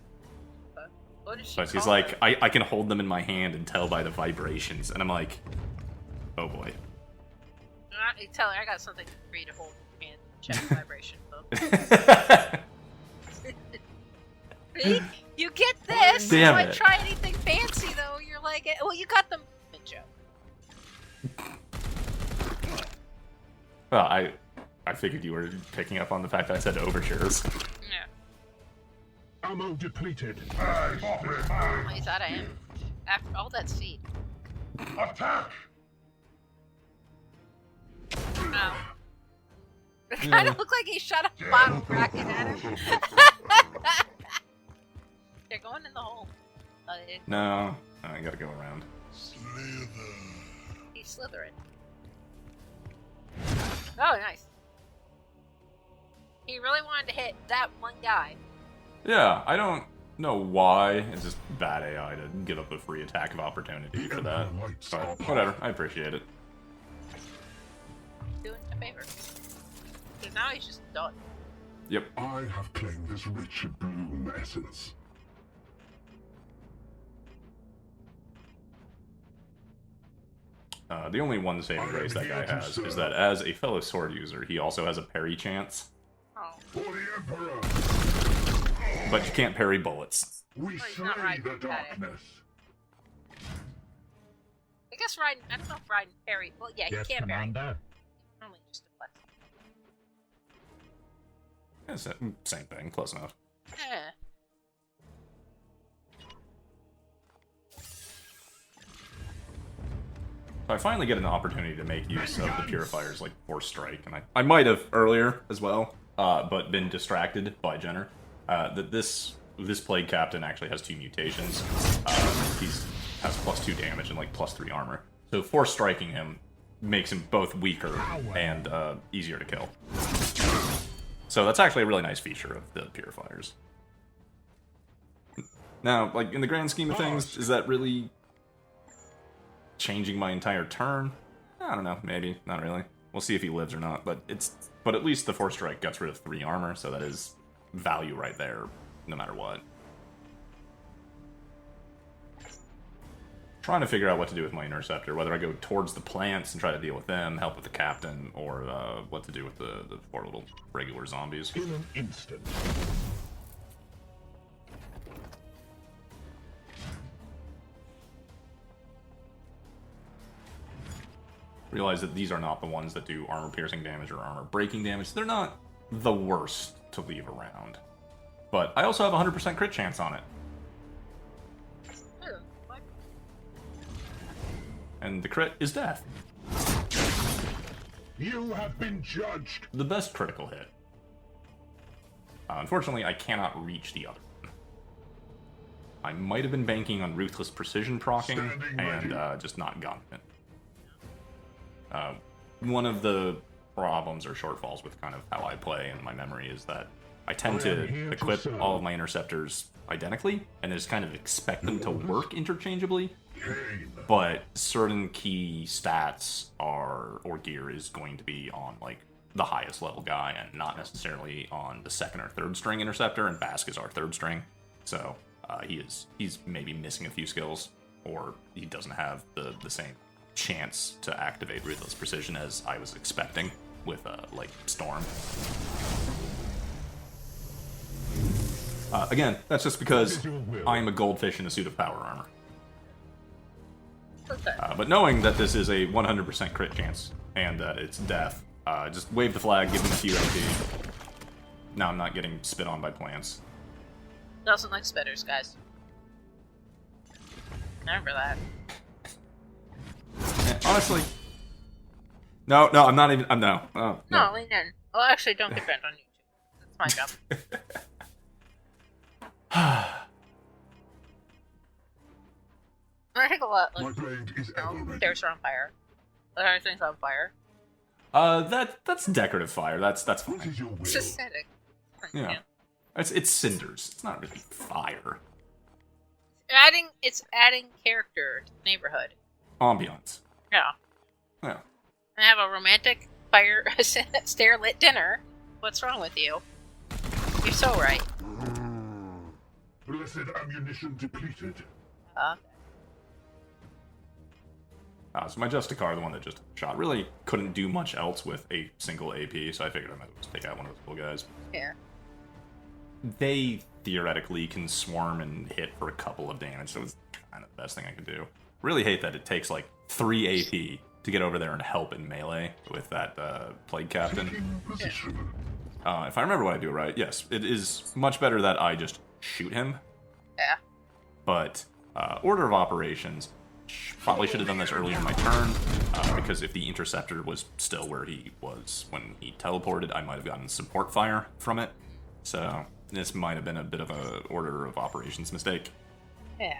What did she But she's call like, them? I can hold them in my hand and tell by the vibrations. And I'm like, oh boy. I tell her I got something for you to hold and check the vibration book. See? You get this! Damn If I it. try anything fancy though, you're like, well, you got the joke. Well, I figured you were picking up on the fact that I said overtures. Yeah. Ammo depleted. Well, he's out I am. After all that seed. Attack! Oh. It kind of looked like he shot a bottle rocket at him. They're going in the hole. No, I gotta go around. He's slithering. Oh, nice. He really wanted to hit that one guy. Yeah, I don't know why. It's just bad AI to give up a free attack of opportunity for that. But whatever, I appreciate it. Doing a favor. Because now he's just done. Yep. I have claimed this Richard Bloom essence. The only one saving grace that guy has is that as a fellow sword user, he also has a parry chance. Oh. For the Emperor! But you can't parry bullets. We he's slay not right the at it. darkness. I guess Raiden, I don't know if Raiden parry. Well, yeah, he can parry. Only just a plus. Yeah, same thing, close enough. Eh. So I finally get an opportunity to make use of the Purifier's like Force Strike, and I might have earlier as well, but been distracted by Jenner. That this Plague Captain actually has 2 mutations. He has +2 damage and like +3 armor. So Force Striking him makes him both weaker and easier to kill. So that's actually a really nice feature of the Purifiers. Now, like in the grand scheme of things, is that really changing my entire turn? I don't know, maybe, not really. We'll see if he lives or not, but at least the Force Strike gets rid of 3 armor, so that is value right there, no matter what. Trying to figure out what to do with my Interceptor, whether I go towards the plants and try to deal with them, help with the captain, or what to do with the 4 little regular zombies. In an instant. Realize that these are not the ones that do armor-piercing damage or armor-breaking damage. They're not the worst to leave around. But I also have a 100% crit chance on it. And the crit is death. You have been judged. The best critical hit. Unfortunately, I cannot reach the other one. I might have been banking on Ruthless Precision proccing and just not gotten it. One of the problems or shortfalls with kind of how I play and my memory is that I tend to equip all of my interceptors identically and just kind of expect them to work interchangeably. But certain key stats or gear is going to be on like the highest level guy and not necessarily on the 2nd or 3rd string interceptor, and Bask is our 3rd string. So he's maybe missing a few skills, or he doesn't have the same chance to activate Ruthless Precision as I was expecting with like Storm. Again, that's just because I am a goldfish in a suit of power armor. But knowing that this is a 100% crit chance and that it's death, just wave the flag, give him a few AP. Now I'm not getting spit on by plants. Doesn't like spitters, guys. Remember that. Honestly, no, I'm not even. No. No, lean in. Well, actually, don't get banned on YouTube. That's my job. I think a lot. My Like, blade is ever ready. stairs are on fire. Everything's on fire. That's decorative fire. That's What fine. is your will? It's aesthetic. Yeah. It's cinders. It's not really fire. It's adding character to the neighborhood. Ambiance. Yeah. Yeah. I have a romantic fire stair lit dinner. What's wrong with you? You're so right. Blessed ammunition depleted. So my Justicar, the one that just shot, really couldn't do much else with a single AP, so I figured I might just take out one of those little guys. Yeah. They theoretically can swarm and hit for a couple of damage, so it's kind of the best thing I could do. Really hate that it takes like 3 AP to get over there and help in melee with that Plague Captain. Taking position. If I remember what I do right, yes, it is much better that I just shoot him. Yeah. But order of operations, probably should have done this earlier in my turn, because if the Interceptor was still where he was when he teleported, I might have gotten support fire from it. So this might have been a bit of a order of operations mistake. Yeah.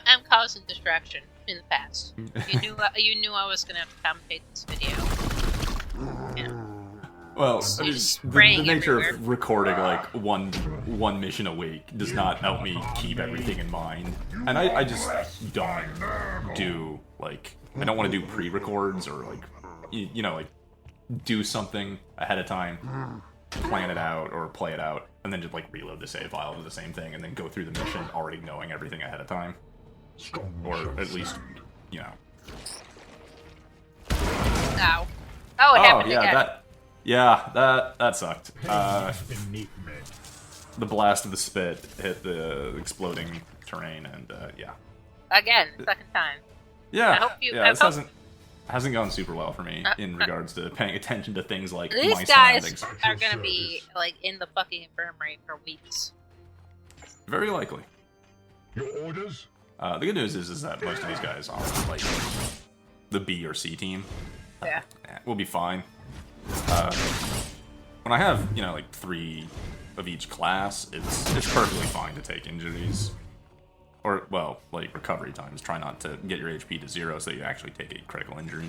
I'm causing distraction in the past. You knew I was gonna have to commentate this video. Yeah. Well, So I mean, just the spraying nature everywhere. of recording like one mission a week does not help me keep everything in mind, and I just don't do like I don't want to do pre-records or like you know like do something ahead of time, plan it out or play it out, and then just like reload the save file to the same thing, and then go through the mission already knowing everything ahead of time, Strong or shall at least stand. you know. Ow. Oh, it happened again. That sucked. Beneath me. The blast of the spit hit the exploding terrain, and yeah. Again, second time. Yeah, I hope you- I this hope- hasn't gone super well for me in regards to paying attention to things like These my guys surroundings. are gonna be like in the fucking infirmary for weeks. Very likely. Your orders? The good news is that most of these guys are like the B or C team. Yeah. We'll be fine. When I have, you know, like 3 of each class, it's perfectly fine to take injuries. Or, well, like recovery times. Try not to get your HP to 0 so you actually take a critical injury.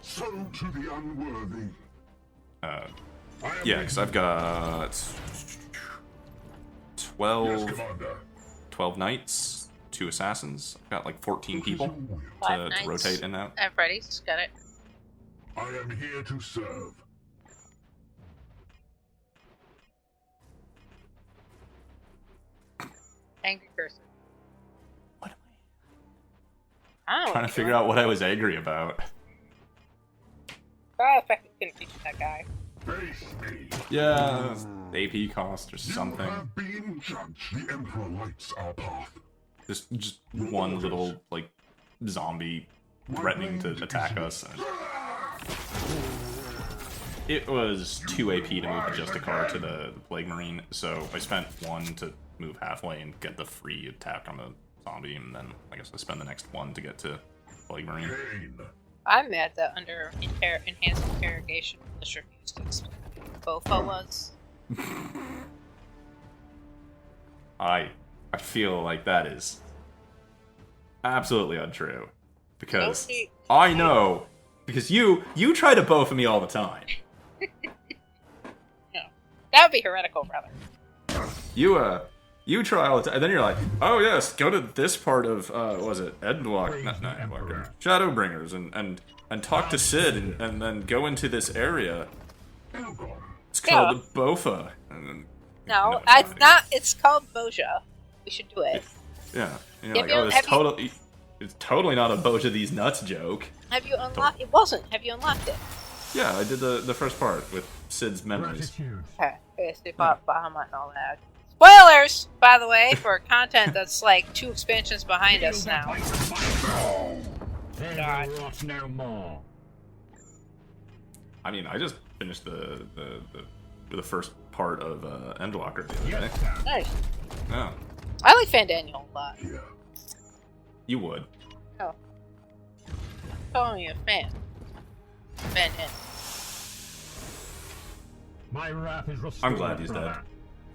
So to the unworthy. Yeah, because I've got 12, Yes, Commander. 12 knights, 2 assassins. I've got like 14 What is people your will? 5 to knights. rotate in and out. I'm Freddy's got it. I am here to serve. Angry person. What am I don't know. trying to figure out what I was angry about. Oh, the fact that you couldn't teach that guy. Face me. Yeah, AP cost or You something. have been judged. The Emperor lights our path. Just one little like zombie threatening to attack us. It was 2 AP to move the Justicar to the Plague Marine, so I spent 1 to move halfway and get the free attack on the zombie, and then I guess I spend the next 1 to get to Plague Marine. Pain. I'm mad that under enhanced interrogation, the refused to explain who Bofa was. I feel like that is absolutely untrue, because Bofi- I know, because you try to bofa me all the time. No. That would be heretical, brother. You try all the time, and then you're like, oh yes, go to this part of, was it Endwalk? No, Shadowbringers, and talk to Sid, and then go into this area. Elgon. It's called the Bofa. And then No, it's it's not. It's called Boja. We should do it. Yeah. And Have you're you- like, have you- it's totally not a Boja these nuts joke. Have you unlocked? It wasn't. Have you unlocked it? Yeah, I did the first part with Sid's memories. Okay. Stay Bahamut and all that. Spoilers, by the way, for content that's like 2 expansions behind us now. God. No more. I mean, I just finished the first part of Endwalker the other day. Nice. Yeah, I like Fandaniel a lot. Here. you would. Oh. Calling me a fan. Fandaniel. My wrath is restored. I'm glad he's dead.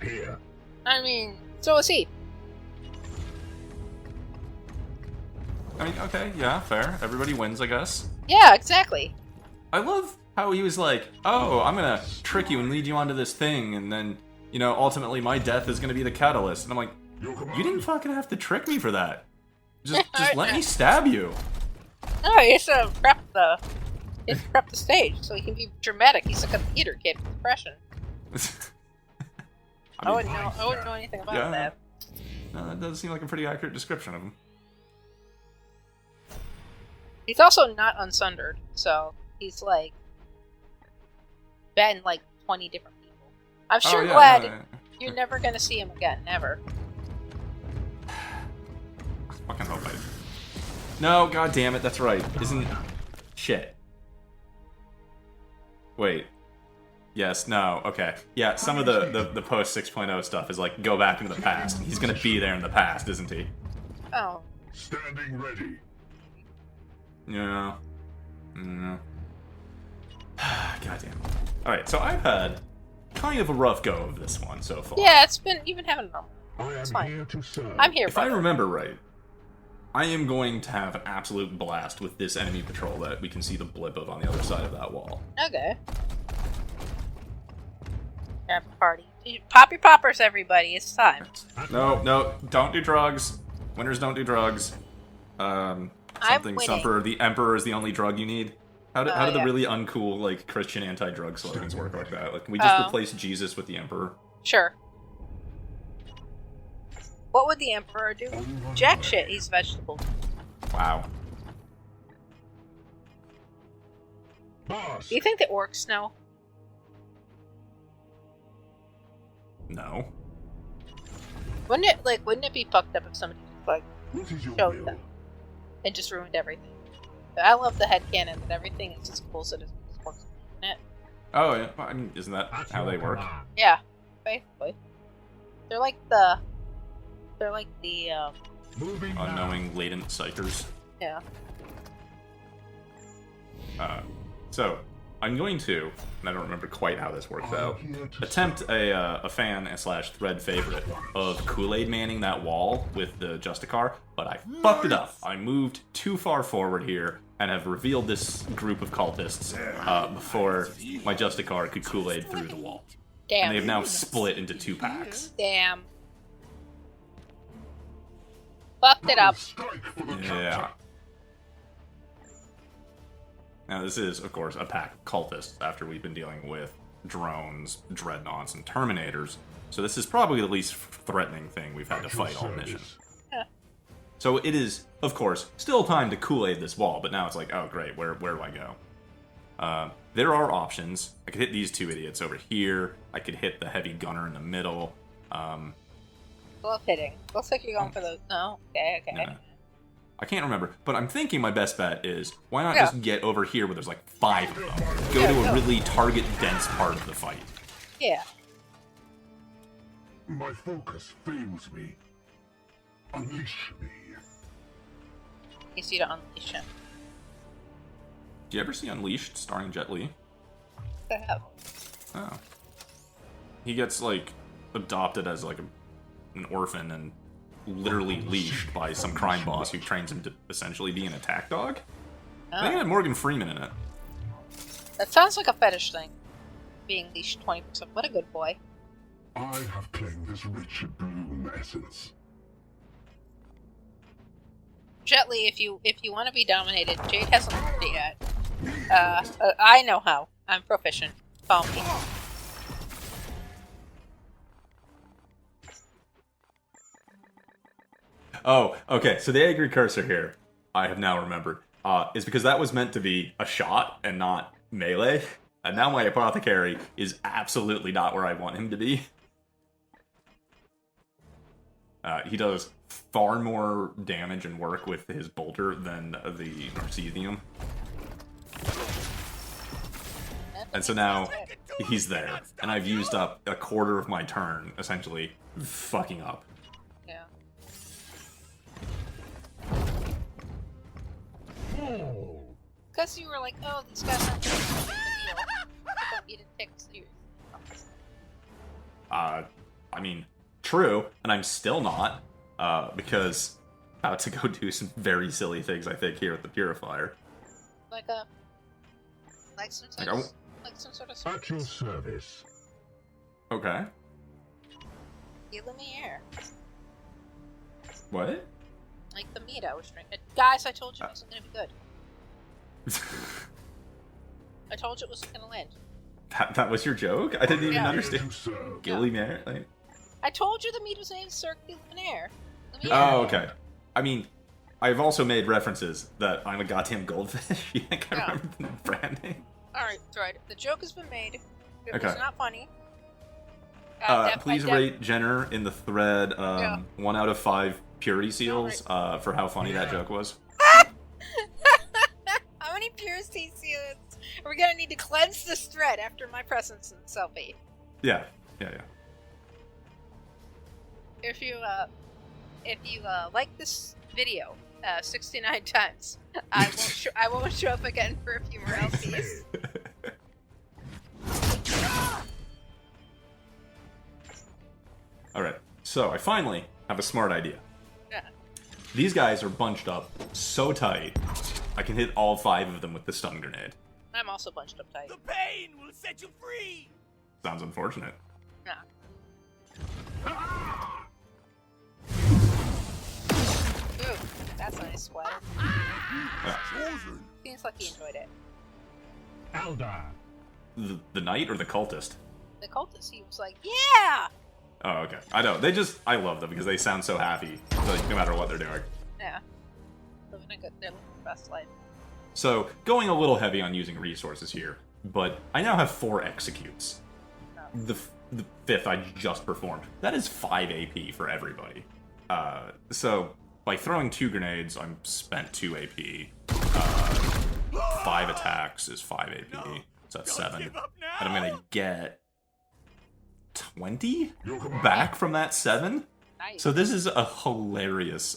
Here. I mean, so is he. I mean, okay, yeah, fair. Everybody wins, I guess. Yeah, exactly. I love how he was like, "Oh, I'm gonna trick you and lead you onto this thing, and then, you know, ultimately my death is gonna be the catalyst." And I'm like, "You didn't fucking have to trick me for that. Just let me stab you." No, he has to prep the stage so he can be dramatic. He's like a theater kid with depression. I wouldn't know anything about that. No, that does seem like a pretty accurate description of him. He's also not unsundered, so he's like been like 20 different people. I'm sure glad you're never gonna see him again, never. Fucking hope I. No, god damn it, that's right. Isn't shit. Wait. Yes, no, okay. Yeah, some of the post 6.0 stuff is like go back into the past. He's gonna be there in the past, isn't he? Oh. Standing ready. Yeah. God damn it. Alright, so I've had kind of a rough go of this one so far. Yeah, you've been having a I It's am fine. here to serve. I'm here, If I brother. remember right, I am going to have an absolute blast with this enemy patrol that we can see the blip of on the other side of that wall. Okay. Grab a party. Pop your poppers, everybody. It's time. No, don't do drugs. Winners don't do drugs. Something winning. the emperor is the only drug you need. How do the yeah. really uncool like Christian anti-drug slogans work like that? Like, can we just Oh. replace Jesus with the emperor? Sure. What would the Emperor do? Jack shit, he's vegetable. Wow. Boss. Do you think the orcs know? No. Wouldn't it be fucked up if somebody just like What is your showed will? them and just ruined everything? I love the headcanon that everything is as cool as it is with orcs in it. Oh, yeah. Well, I mean, isn't that how they work? Yeah, basically. They're like the Moving now. Unknowing latent psychers. yeah. So, I'm going to, and I don't remember quite how this works out, attempt a fan/thread favorite of Kool-Aid manning that wall with the Justicar, but I fucked it up. I moved too far forward here and have revealed this group of cultists before my Justicar could Kool-Aid through the wall. Damn. And they've now split into 2 packs. Damn. Fucked it up. Strike for the Yeah. Now this is, of course, a pack of cultists after we've been dealing with drones, dreadnoughts, and terminators. So this is probably the least threatening thing we've had to fight all mission. Yeah. So it is, of course, still time to Kool-Aid this wall, but now it's like, oh great, where do I go? There are options. I could hit these 2 idiots over here. I could hit the heavy gunner in the middle. Love hitting. Looks like you're going for those. No? Okay. Yeah. I can't remember, but I'm thinking my best bet is, why not Yeah. just get over here where there's like 5 of them? Go to a really target-dense part of the fight. Yeah. My focus fails me. Unleash me. Needs you to unleash him. Did you ever see Unleashed starring Jet Li? I have. Oh. He gets, like, adopted as, like, an orphan and literally leashed by some crime boss who trains him to essentially be an attack dog? I think it had Morgan Freeman in it. That sounds like a fetish thing. Being leashed 20%. What a good boy. I have claimed this Richard Bloom essence. Jet Li, if you want to be dominated, Jade hasn't learned it yet. I know how. I'm proficient. Follow me. Oh, okay. So the angry cursor here, I have now remembered, is because that was meant to be a shot and not melee. And now my apothecary is absolutely not where I want him to be. He does far more damage and work with his bolter than the Narcisium. And so now he's there, and I've used up a quarter of my turn, essentially, fucking up. Yeah. Because you were like, oh, these guys aren't doing a big deal. You didn't take it seriously. I mean, true, and I'm still not, because I'm about to go do some very silly things, I think, here at the Purifier. Like some sort of At your service. Okay. Heal in the air. What? Like the meat I was drinking. Guys, I told you it wasn't going to be good. I told you it wasn't going to land. That was your joke? I didn't even understand. So, Gilly Mare? Like... I told you the meat was made in circular air. Oh, okay. I mean, I've also made references that I'm a goddamn goldfish. You think I remember the branding? Alright, right. The joke has been made. It Okay. was not funny. Please rate Jenner in the thread 1 out of 5 purity seals for how funny that joke was. How many purity seals are we gonna need to cleanse this thread after my presence in selfie? Yeah. If you like this video 69 times, I won't show up again for a few more LPs. Alright, so I finally have a smart idea. Yeah. These guys are bunched up so tight, I can hit all 5 of them with the stun grenade. I'm also bunched up tight. The pain will set you free! Sounds unfortunate. Nah. Ooh, that's a nice sweater. Seems like he enjoyed it. Aldar. The knight or the cultist? The cultist, he was like, yeah! Oh, okay. I know. I love them because they sound so happy, like, no matter what they're doing. Yeah. They're living the best life. So, going a little heavy on using resources here, but I now have 4 executes. Oh. The 5th I just performed. That is 5 AP for everybody. So, by throwing 2 grenades, I'm spent 2 AP. 5 attacks is 5 AP, so that's 7. And I'm gonna get 20 back from that 7? Nice. So this is a hilarious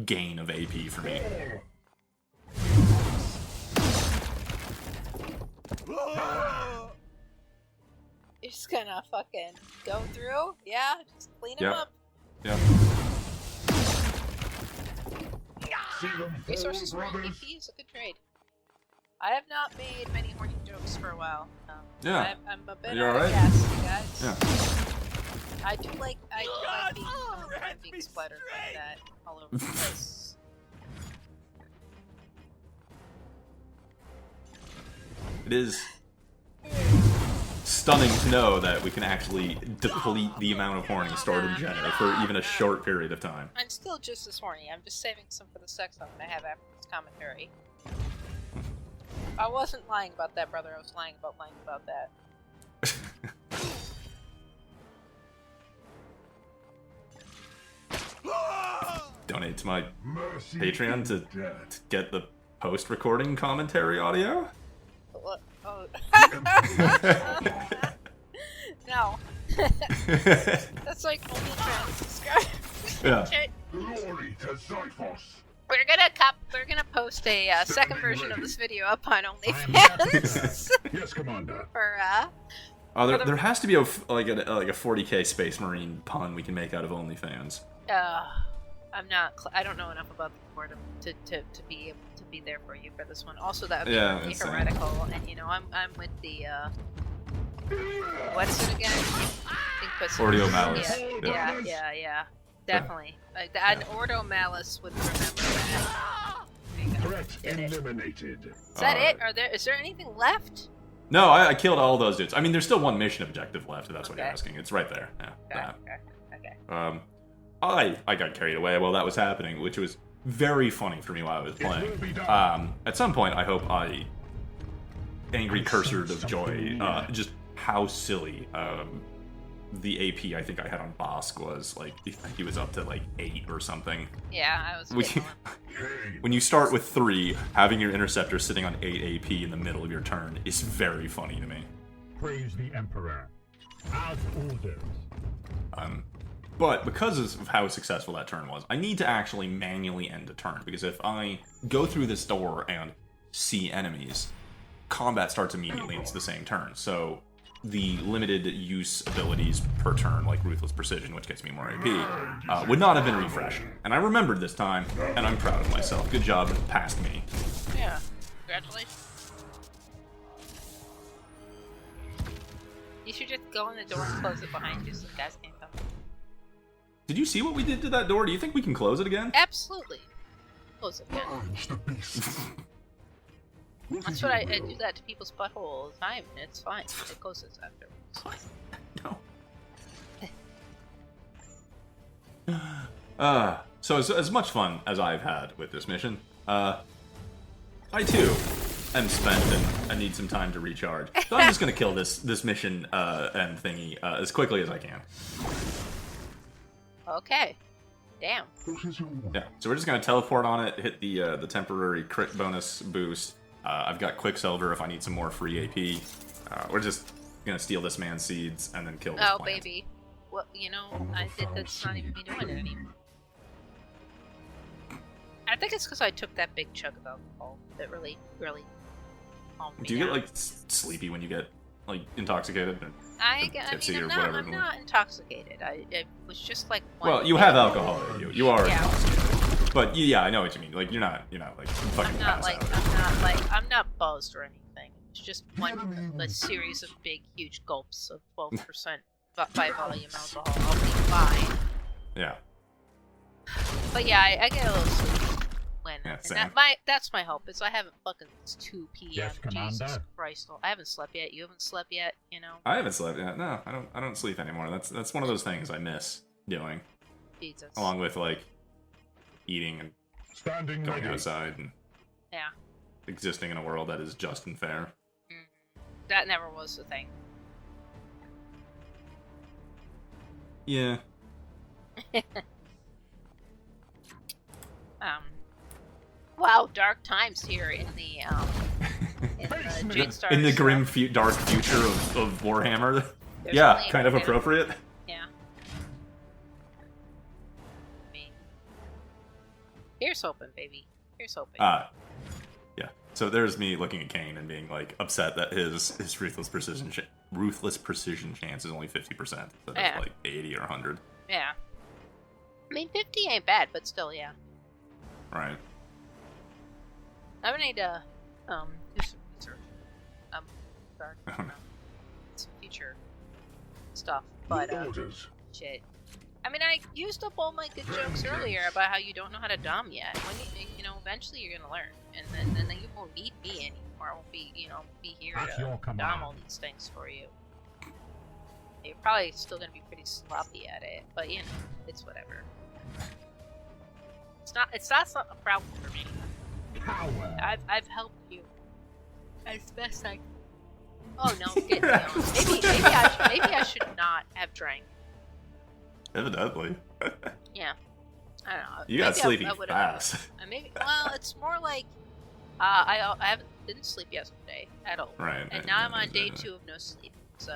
gain of AP for me. You're just gonna fucking go through? Yeah? Just clean him up. Yeah. Resources for AP is a good trade. I have not made many horny jokes for a while. Yeah. I'm a bit You're out of alright? gas, you guys. Yeah. I do like being splattered like that all over the place. It is stunning to know that we can actually deplete the amount of horny stored in Jenner for even a short period of time. I'm still just as horny. I'm just saving some for the sex I'm gonna have after this commentary. I wasn't lying about that, brother. I was lying about that. Donate to my Patreon to get the post-recording commentary audio? Oh. No. That's like only subscribe. Yeah. Glory to Zyphos. We're gonna post a second version of this video up on OnlyFans. Yes, Commander. For there has to be a 40k Space Marine pun we can make out of OnlyFans. I don't know enough about the board to be able to be there for you for this one. Also, that would be Yeah, really it's heretical, and you know, I'm with the what is it again? Ordo Malice. Yeah. Definitely. An Ordo Malice would remember that. Threat eliminated. Is that it? Is there anything left? No, I killed all those dudes. I mean, there's still one mission objective left, if that's what you're asking. It's right there. Yeah. Okay. I got carried away while that was happening, which was very funny for me while I was playing. At some point, I hope I angry cursor of joy. Just how silly the AP I think I had on Bosk was. Like, he was up to like 8 or something. Yeah, I was. When you start with 3, having your interceptor sitting on 8 AP in the middle of your turn is very funny to me. Praise the Emperor. As ordered. But because of how successful that turn was, I need to actually manually end a turn, because if I go through this door and see enemies, combat starts immediately and it's the same turn. So the limited use abilities per turn, like Ruthless Precision, which gets me more AP, would not have been refreshed. And I remembered this time, and I'm proud of myself. Good job, past me. Yeah, congratulations. You should just go in the door and close it behind you so the guys can't come. Did you see what we did to that door? Do you think we can close it again? Absolutely. Close it again. That's what I do that to people's butthole all the time, and it's fine. It closes afterwards. No. So as much fun as I've had with this mission, I too am spent and I need some time to recharge. So I'm just gonna kill this mission and thingy as quickly as I can. Okay. Damn. Yeah. So we're just gonna teleport on it, hit the temporary crit bonus boost. I've got Quicksilver if I need some more free AP. We're just gonna steal this man's seeds and then kill this plant. Baby. Well, that's not even me doing it anymore. I think it's because I took that big chug of alcohol that really calmed me Do you down. get like sleepy when you get like intoxicated? I'm not intoxicated. It was just like one well, you have alcohol in you. You are intoxicated. But yeah, I know what you mean. Like you're not like fucking pass out. I'm not buzzed or anything. It's just a series of big, huge gulps of 12% by volume alcohol. I'll be fine. Yeah. But yeah, I get a little sleepy when. Yeah, and that's my hope. Is I haven't fucking. It's 2 p.m. Yes, Jesus Commander. Christ! I haven't slept yet. You haven't slept yet. You know. I haven't slept yet. No, I don't sleep anymore. That's one of those things I miss doing. Jesus. Along with like eating and Standing going ready. outside and existing in a world that is just and fair. That never was the thing. Yeah. Wow, dark times here in the Jade Stars. In the grim, dark future of Warhammer. There's Yeah, only kind of a bit appropriate. Yeah. Me. Here's hoping, baby. Here's hoping. Yeah. So there's me looking at Kane and being like upset that his ruthless precision chance is only 50%. So that's like 80 or 100. Yeah. I mean, 50 ain't bad, but still, yeah. Right. I would need to do some research. Start some future stuff, but shit. I mean, I used up all my good jokes earlier about how you don't know how to dom yet. When eventually you're gonna learn, and then you won't need me anymore. I won't be, be here to dom all these things for you. You're probably still gonna be pretty sloppy at it, but it's whatever. It's not a problem for me. I've helped you as best I can. Oh no, get down. Maybe I should not have drank. Evidently. Yeah. I don't know. You got sleepy fast. Well, it's more like I didn't sleep yesterday at all. Right. And now I'm on day 2 of no sleep. So.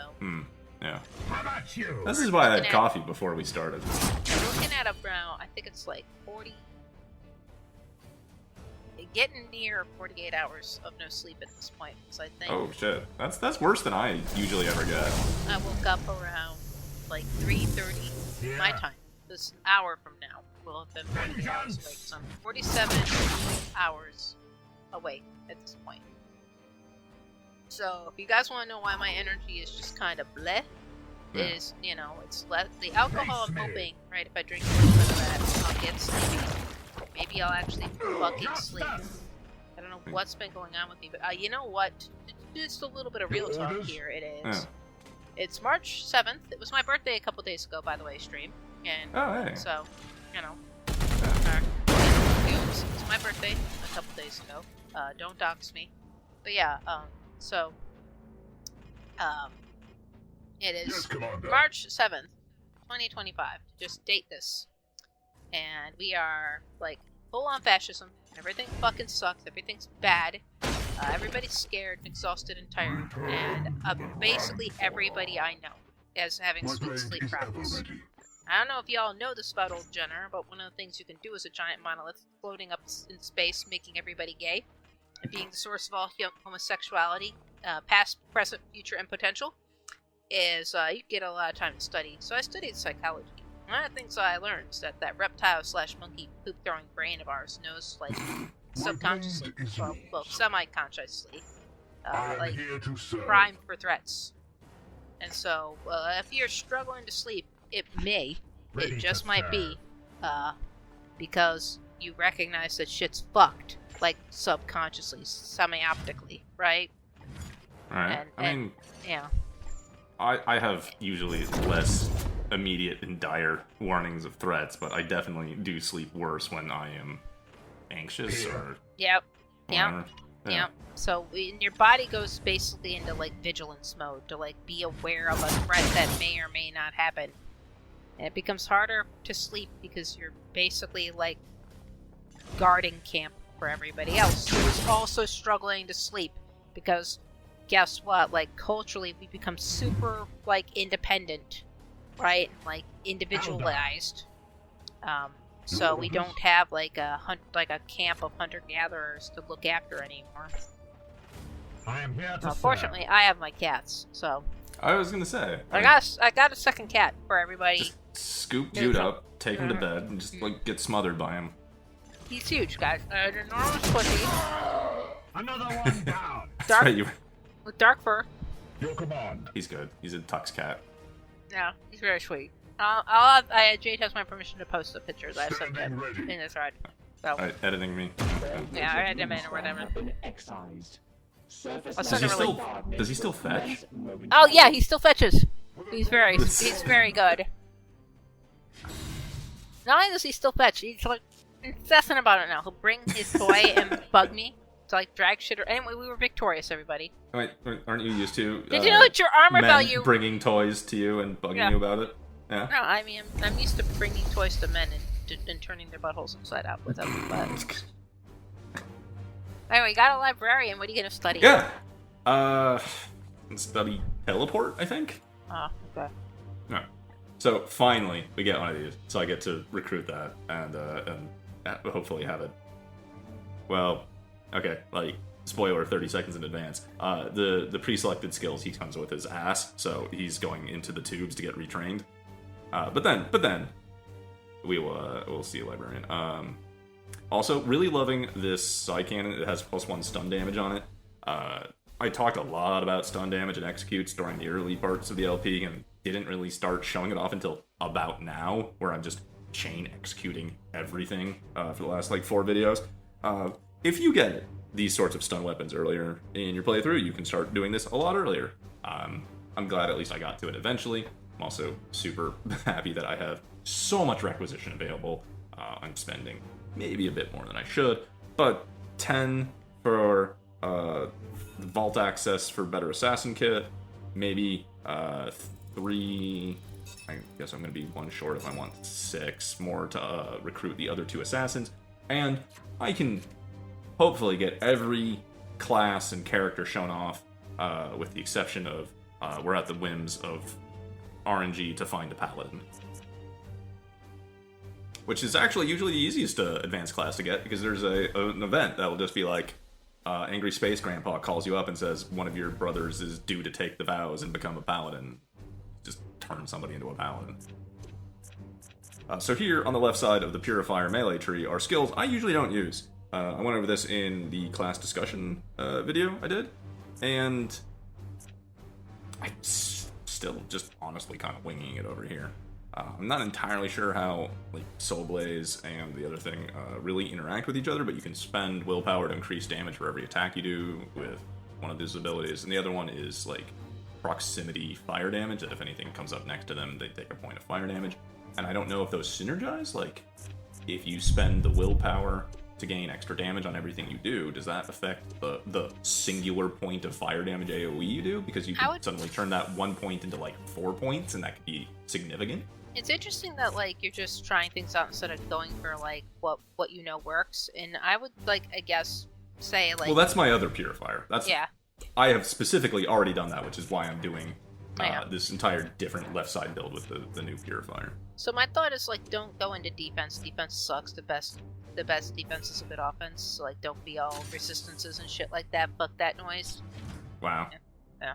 Yeah. How about you? This is why I had coffee before we started. I'm looking at around, I think it's like 40. Getting near 48 hours of no sleep at this point, because I think. Oh shit, that's worse than I usually ever get. I woke up around like 3:30 my time. This hour from now will have been 48 hours awake. So I'm 47 hours awake at this point. So if you guys want to know why my energy is just kind of bleh, is it's less the alcohol. I'm hoping, right? If I drink a little bit of that, I'll get sleepy. Maybe I'll actually fucking sleep. I don't know what's been going on with me, but you know what? Just a little bit of real talk here. It is. It's March 7th. It was my birthday a couple days ago, by the way, stream. And Oh, hey. so, you know, Yeah. it's my birthday a couple days ago. Don't dox me. But yeah, it is Yes, Commander. March 7th, 2025. Just date this. And we are, like, full on fascism. Everything fucking sucks. Everything's bad. Everybody's scared and exhausted and tired. And basically everybody I know is having My sweet blade sleep is ever problems. ready. I don't know if y'all know this about old Jenner, but one of the things you can do as a giant monolith floating up in space, making everybody gay, and being the source of all homosexuality, past, present, future, and potential, is you get a lot of time to study. So I studied psychology. One of the things I learned is that reptile/monkey poop-throwing brain of ours knows, like, subconsciously, blade is well, yours. semi-consciously, I am like, here to serve. prime for threats. And so, if you're struggling to sleep, it just might be, because you recognize that shit's fucked, like, subconsciously, semi-optically, right? Alright. I mean, Yeah. I have usually less immediate and dire warnings of threats, but I definitely do sleep worse when I am anxious or Yep. whatever. Yeah. So your body goes basically into, like, vigilance mode to, like, be aware of a threat that may or may not happen. And it becomes harder to sleep because you're basically, like, guarding camp for everybody else who is also struggling to sleep. Because guess what? Like, culturally, we become super, like, independent, right? Like, individualized. So we don't have, like, a camp of hunter-gatherers to look after anymore. I am here to Fortunately, I have my cats, so I was gonna say, I got a second cat for everybody. just scoop Jude up, take him to bed, and just like get smothered by him. He's huge, guys. An enormous pussy, Another one down. dark Right, with dark fur. Your command. he's good. He's a tux cat. Yeah, he's very sweet. Jade has my permission to post the pictures I sent him in this thread. So Alright, editing me. yeah, I had him in or whatever. Excised. Surface I'll Does send he him a still? link. Does he still fetch? Oh yeah, he still fetches. He's very good. Not only does he still fetch, he's like incessant about it now. He'll bring his toy and bug me to, like, drag shit. Anyway, we were victorious, everybody. Wait, aren't you used to? Did you know that your armor men value? bringing toys to you and bugging Yeah. you about it? Yeah. No, I mean I'm used to bringing toys to men and turning their buttholes inside out with them. But anyway, you got a librarian. What are you gonna study? Yeah. Study teleport, I think. Oh, okay. No. So finally, we get one of these. So I get to recruit that and hopefully have it. Well, okay. Like, spoiler, 30 seconds in advance. The pre-selected skills he comes with his ass, so he's going into the tubes to get retrained. But then we'll see a librarian. Also, really loving this side cannon. It has +1 stun damage on it. I talked a lot about stun damage and executes during the early parts of the LP and didn't really start showing it off until about now, where I'm just chain executing everything for the last, like, 4 videos. If you get these sorts of stun weapons earlier in your playthrough, you can start doing this a lot earlier. I'm glad at least I got to it eventually. I'm also super happy that I have so much requisition available. I'm spending maybe a bit more than I should, but 10 for vault access for better assassin kit, maybe 3. I guess I'm going to be 1 short if I want 6 more to recruit the other 2 assassins, and I can hopefully get every class and character shown off, with the exception of we're at the whims of RNG to find a paladin, which is actually usually the easiest advanced class to get, because there's an event that will just be like, Angry Space Grandpa calls you up and says one of your brothers is due to take the vows and become a paladin. Just turn somebody into a paladin. So here on the left side of the Purifier melee tree are skills I usually don't use. I went over this in the class discussion video I did, and I'm still just honestly kind of winging it over here. I'm not entirely sure how, like, Soul Blaze and the other thing really interact with each other, but you can spend willpower to increase damage for every attack you do with one of these abilities, and the other one is, like, proximity fire damage, that if anything comes up next to them, they take a point of fire damage. and I don't know if those synergize. Like, if you spend the willpower to gain extra damage on everything you do, does that affect the singular point of fire damage AoE you do? Because you can suddenly turn that 1 point into like 4 points, and that could be significant. It's interesting that like you're just trying things out instead of going for like what you know works. And I would like, I guess, say like, well, that's my other purifier. That's yeah. I have specifically already done that, which is why I'm doing this entire different left side build with the new purifier. So my thought is like, don't go into defense. Defense sucks. The best defense is a good offense. So like, don't be all resistances and shit like that. Fuck that noise. Wow. Yeah.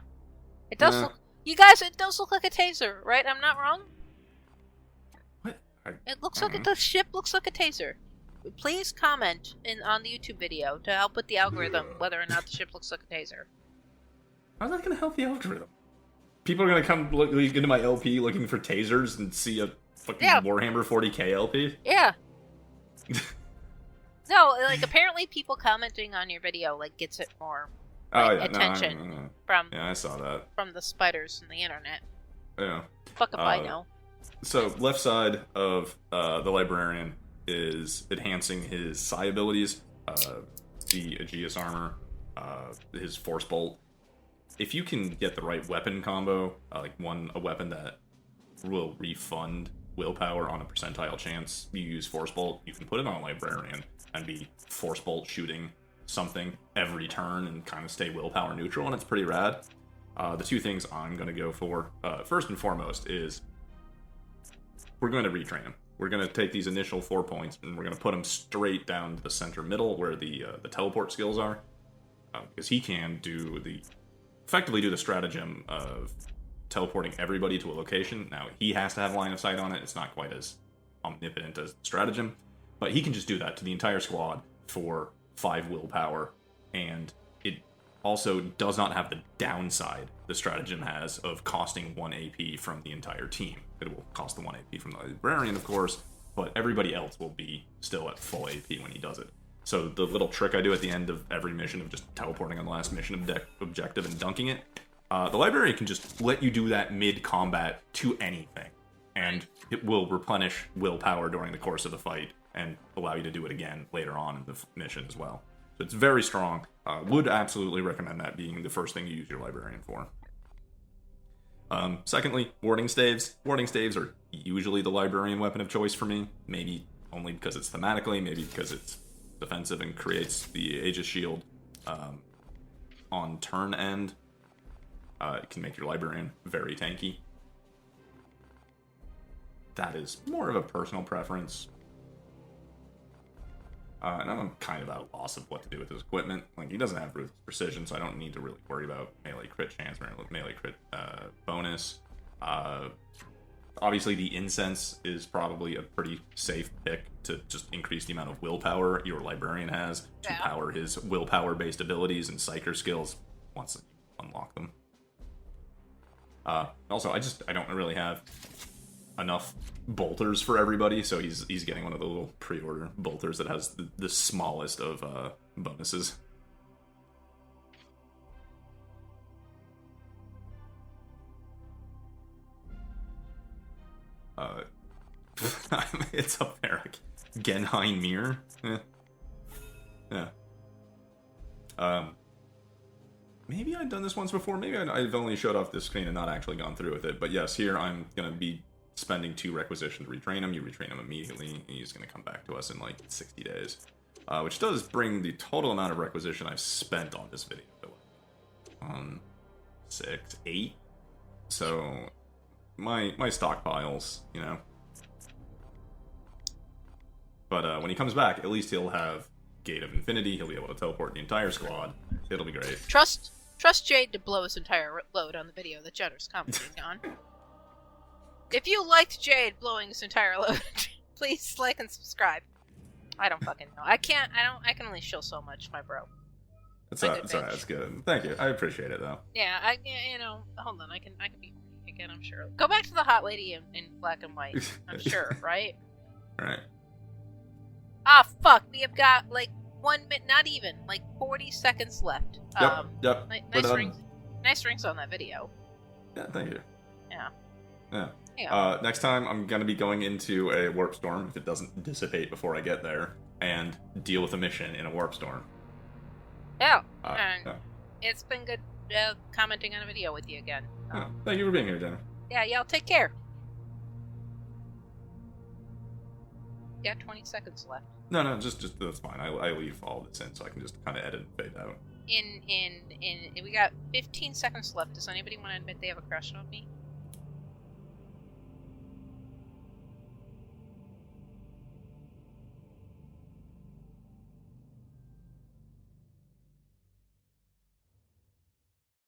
It does look. You guys, it does look like a taser, right? I'm not wrong. What? It looks like the ship looks like a taser. Please comment on the YouTube video to help with the algorithm whether or not the ship looks like a taser. How's that going to help the algorithm? People are going to come look into my LP looking for tasers and see a fucking Warhammer 40k LP? Yeah. No, like, apparently people commenting on your video, like, gets it more attention from... Yeah, I saw that. From the spiders on the internet. Yeah. Fuck if I know. So, left side of the Librarian is enhancing his psi abilities, the Aegis armor, his Force Bolt. If you can get the right weapon combo, like a weapon that will refund willpower on a percentile chance you use Force Bolt, you can put it on a Librarian and be Force Bolt shooting something every turn and kind of stay willpower neutral, and it's pretty rad. The two things I'm going to go for, first and foremost, is we're going to retrain him. We're going to take these initial 4 points and we're going to put him straight down to the center middle where the teleport skills are, because he can effectively do the stratagem of teleporting everybody to a location. Now, he has to have line of sight on it. It's not quite as omnipotent as stratagem, but he can just do that to the entire squad for 5 willpower, and it also does not have the downside the stratagem has of costing 1 AP from the entire team. It will cost the 1 AP from the Librarian, of course, but everybody else will be still at full AP when he does it. So the little trick I do at the end of every mission of just teleporting on the last mission objective and dunking it, the Librarian can just let you do that mid-combat to anything, and it will replenish willpower during the course of the fight and allow you to do it again later on in the mission as well. So it's very strong. Would absolutely recommend that being the first thing you use your Librarian for. Secondly, warding staves. Warding staves are usually the Librarian weapon of choice for me. Maybe only because it's thematically, maybe because it's defensive and creates the Aegis shield on turn end. It can make your Librarian very tanky. That is more of a personal preference. And I'm kind of at a loss of what to do with his equipment. Like, he doesn't have ruthless precision, so I don't need to really worry about melee crit chance or melee crit bonus. Obviously, the incense is probably a pretty safe pick to just increase the amount of willpower your Librarian has to power his willpower-based abilities and psyker skills once you unlock them. Also, I don't really have enough bolters for everybody, so he's getting one of the little pre-order bolters that has the smallest of bonuses. It's up there. Genheim Mirror. Yeah. Maybe I've done this once before. Maybe I've only showed off this screen and not actually gone through with it. But yes, here I'm going to be spending 2 requisition to retrain him. You retrain him immediately. He's going to come back to us in like 60 days. Which does bring the total amount of requisition I've spent on this video to 6, 8. So my stockpiles, you know. But when he comes back, at least he'll have Gate of Infinity. He'll be able to teleport the entire squad. It'll be great. Trust Jade to blow his entire load on the video that Jenner's commenting on. If you liked Jade blowing his entire load, please like and subscribe. I don't fucking know. I can only show so much, my bro. It's alright. That's good. Thank you. I appreciate it though. Yeah, hold on. I can be again. I'm sure. Go back to the hot lady in black and white. I'm sure, right? All right. Ah, fuck. We have got like 1 minute, not even like 40 seconds left. Yep. Nice rings on that video. Yeah, thank you. Yeah. Yeah. Yeah. Next time, I'm going to be going into a warp storm, if it doesn't dissipate before I get there, and deal with a mission in a warp storm. Yeah. Yeah. It's been good commenting on a video with you again. Thank you for being here, Jenna. Yeah, y'all take care. Yeah, 20 seconds left. No, just that's fine. I leave all this in so I can just kind of edit and fade out. We got 15 seconds left. Does anybody want to admit they have a crush on me?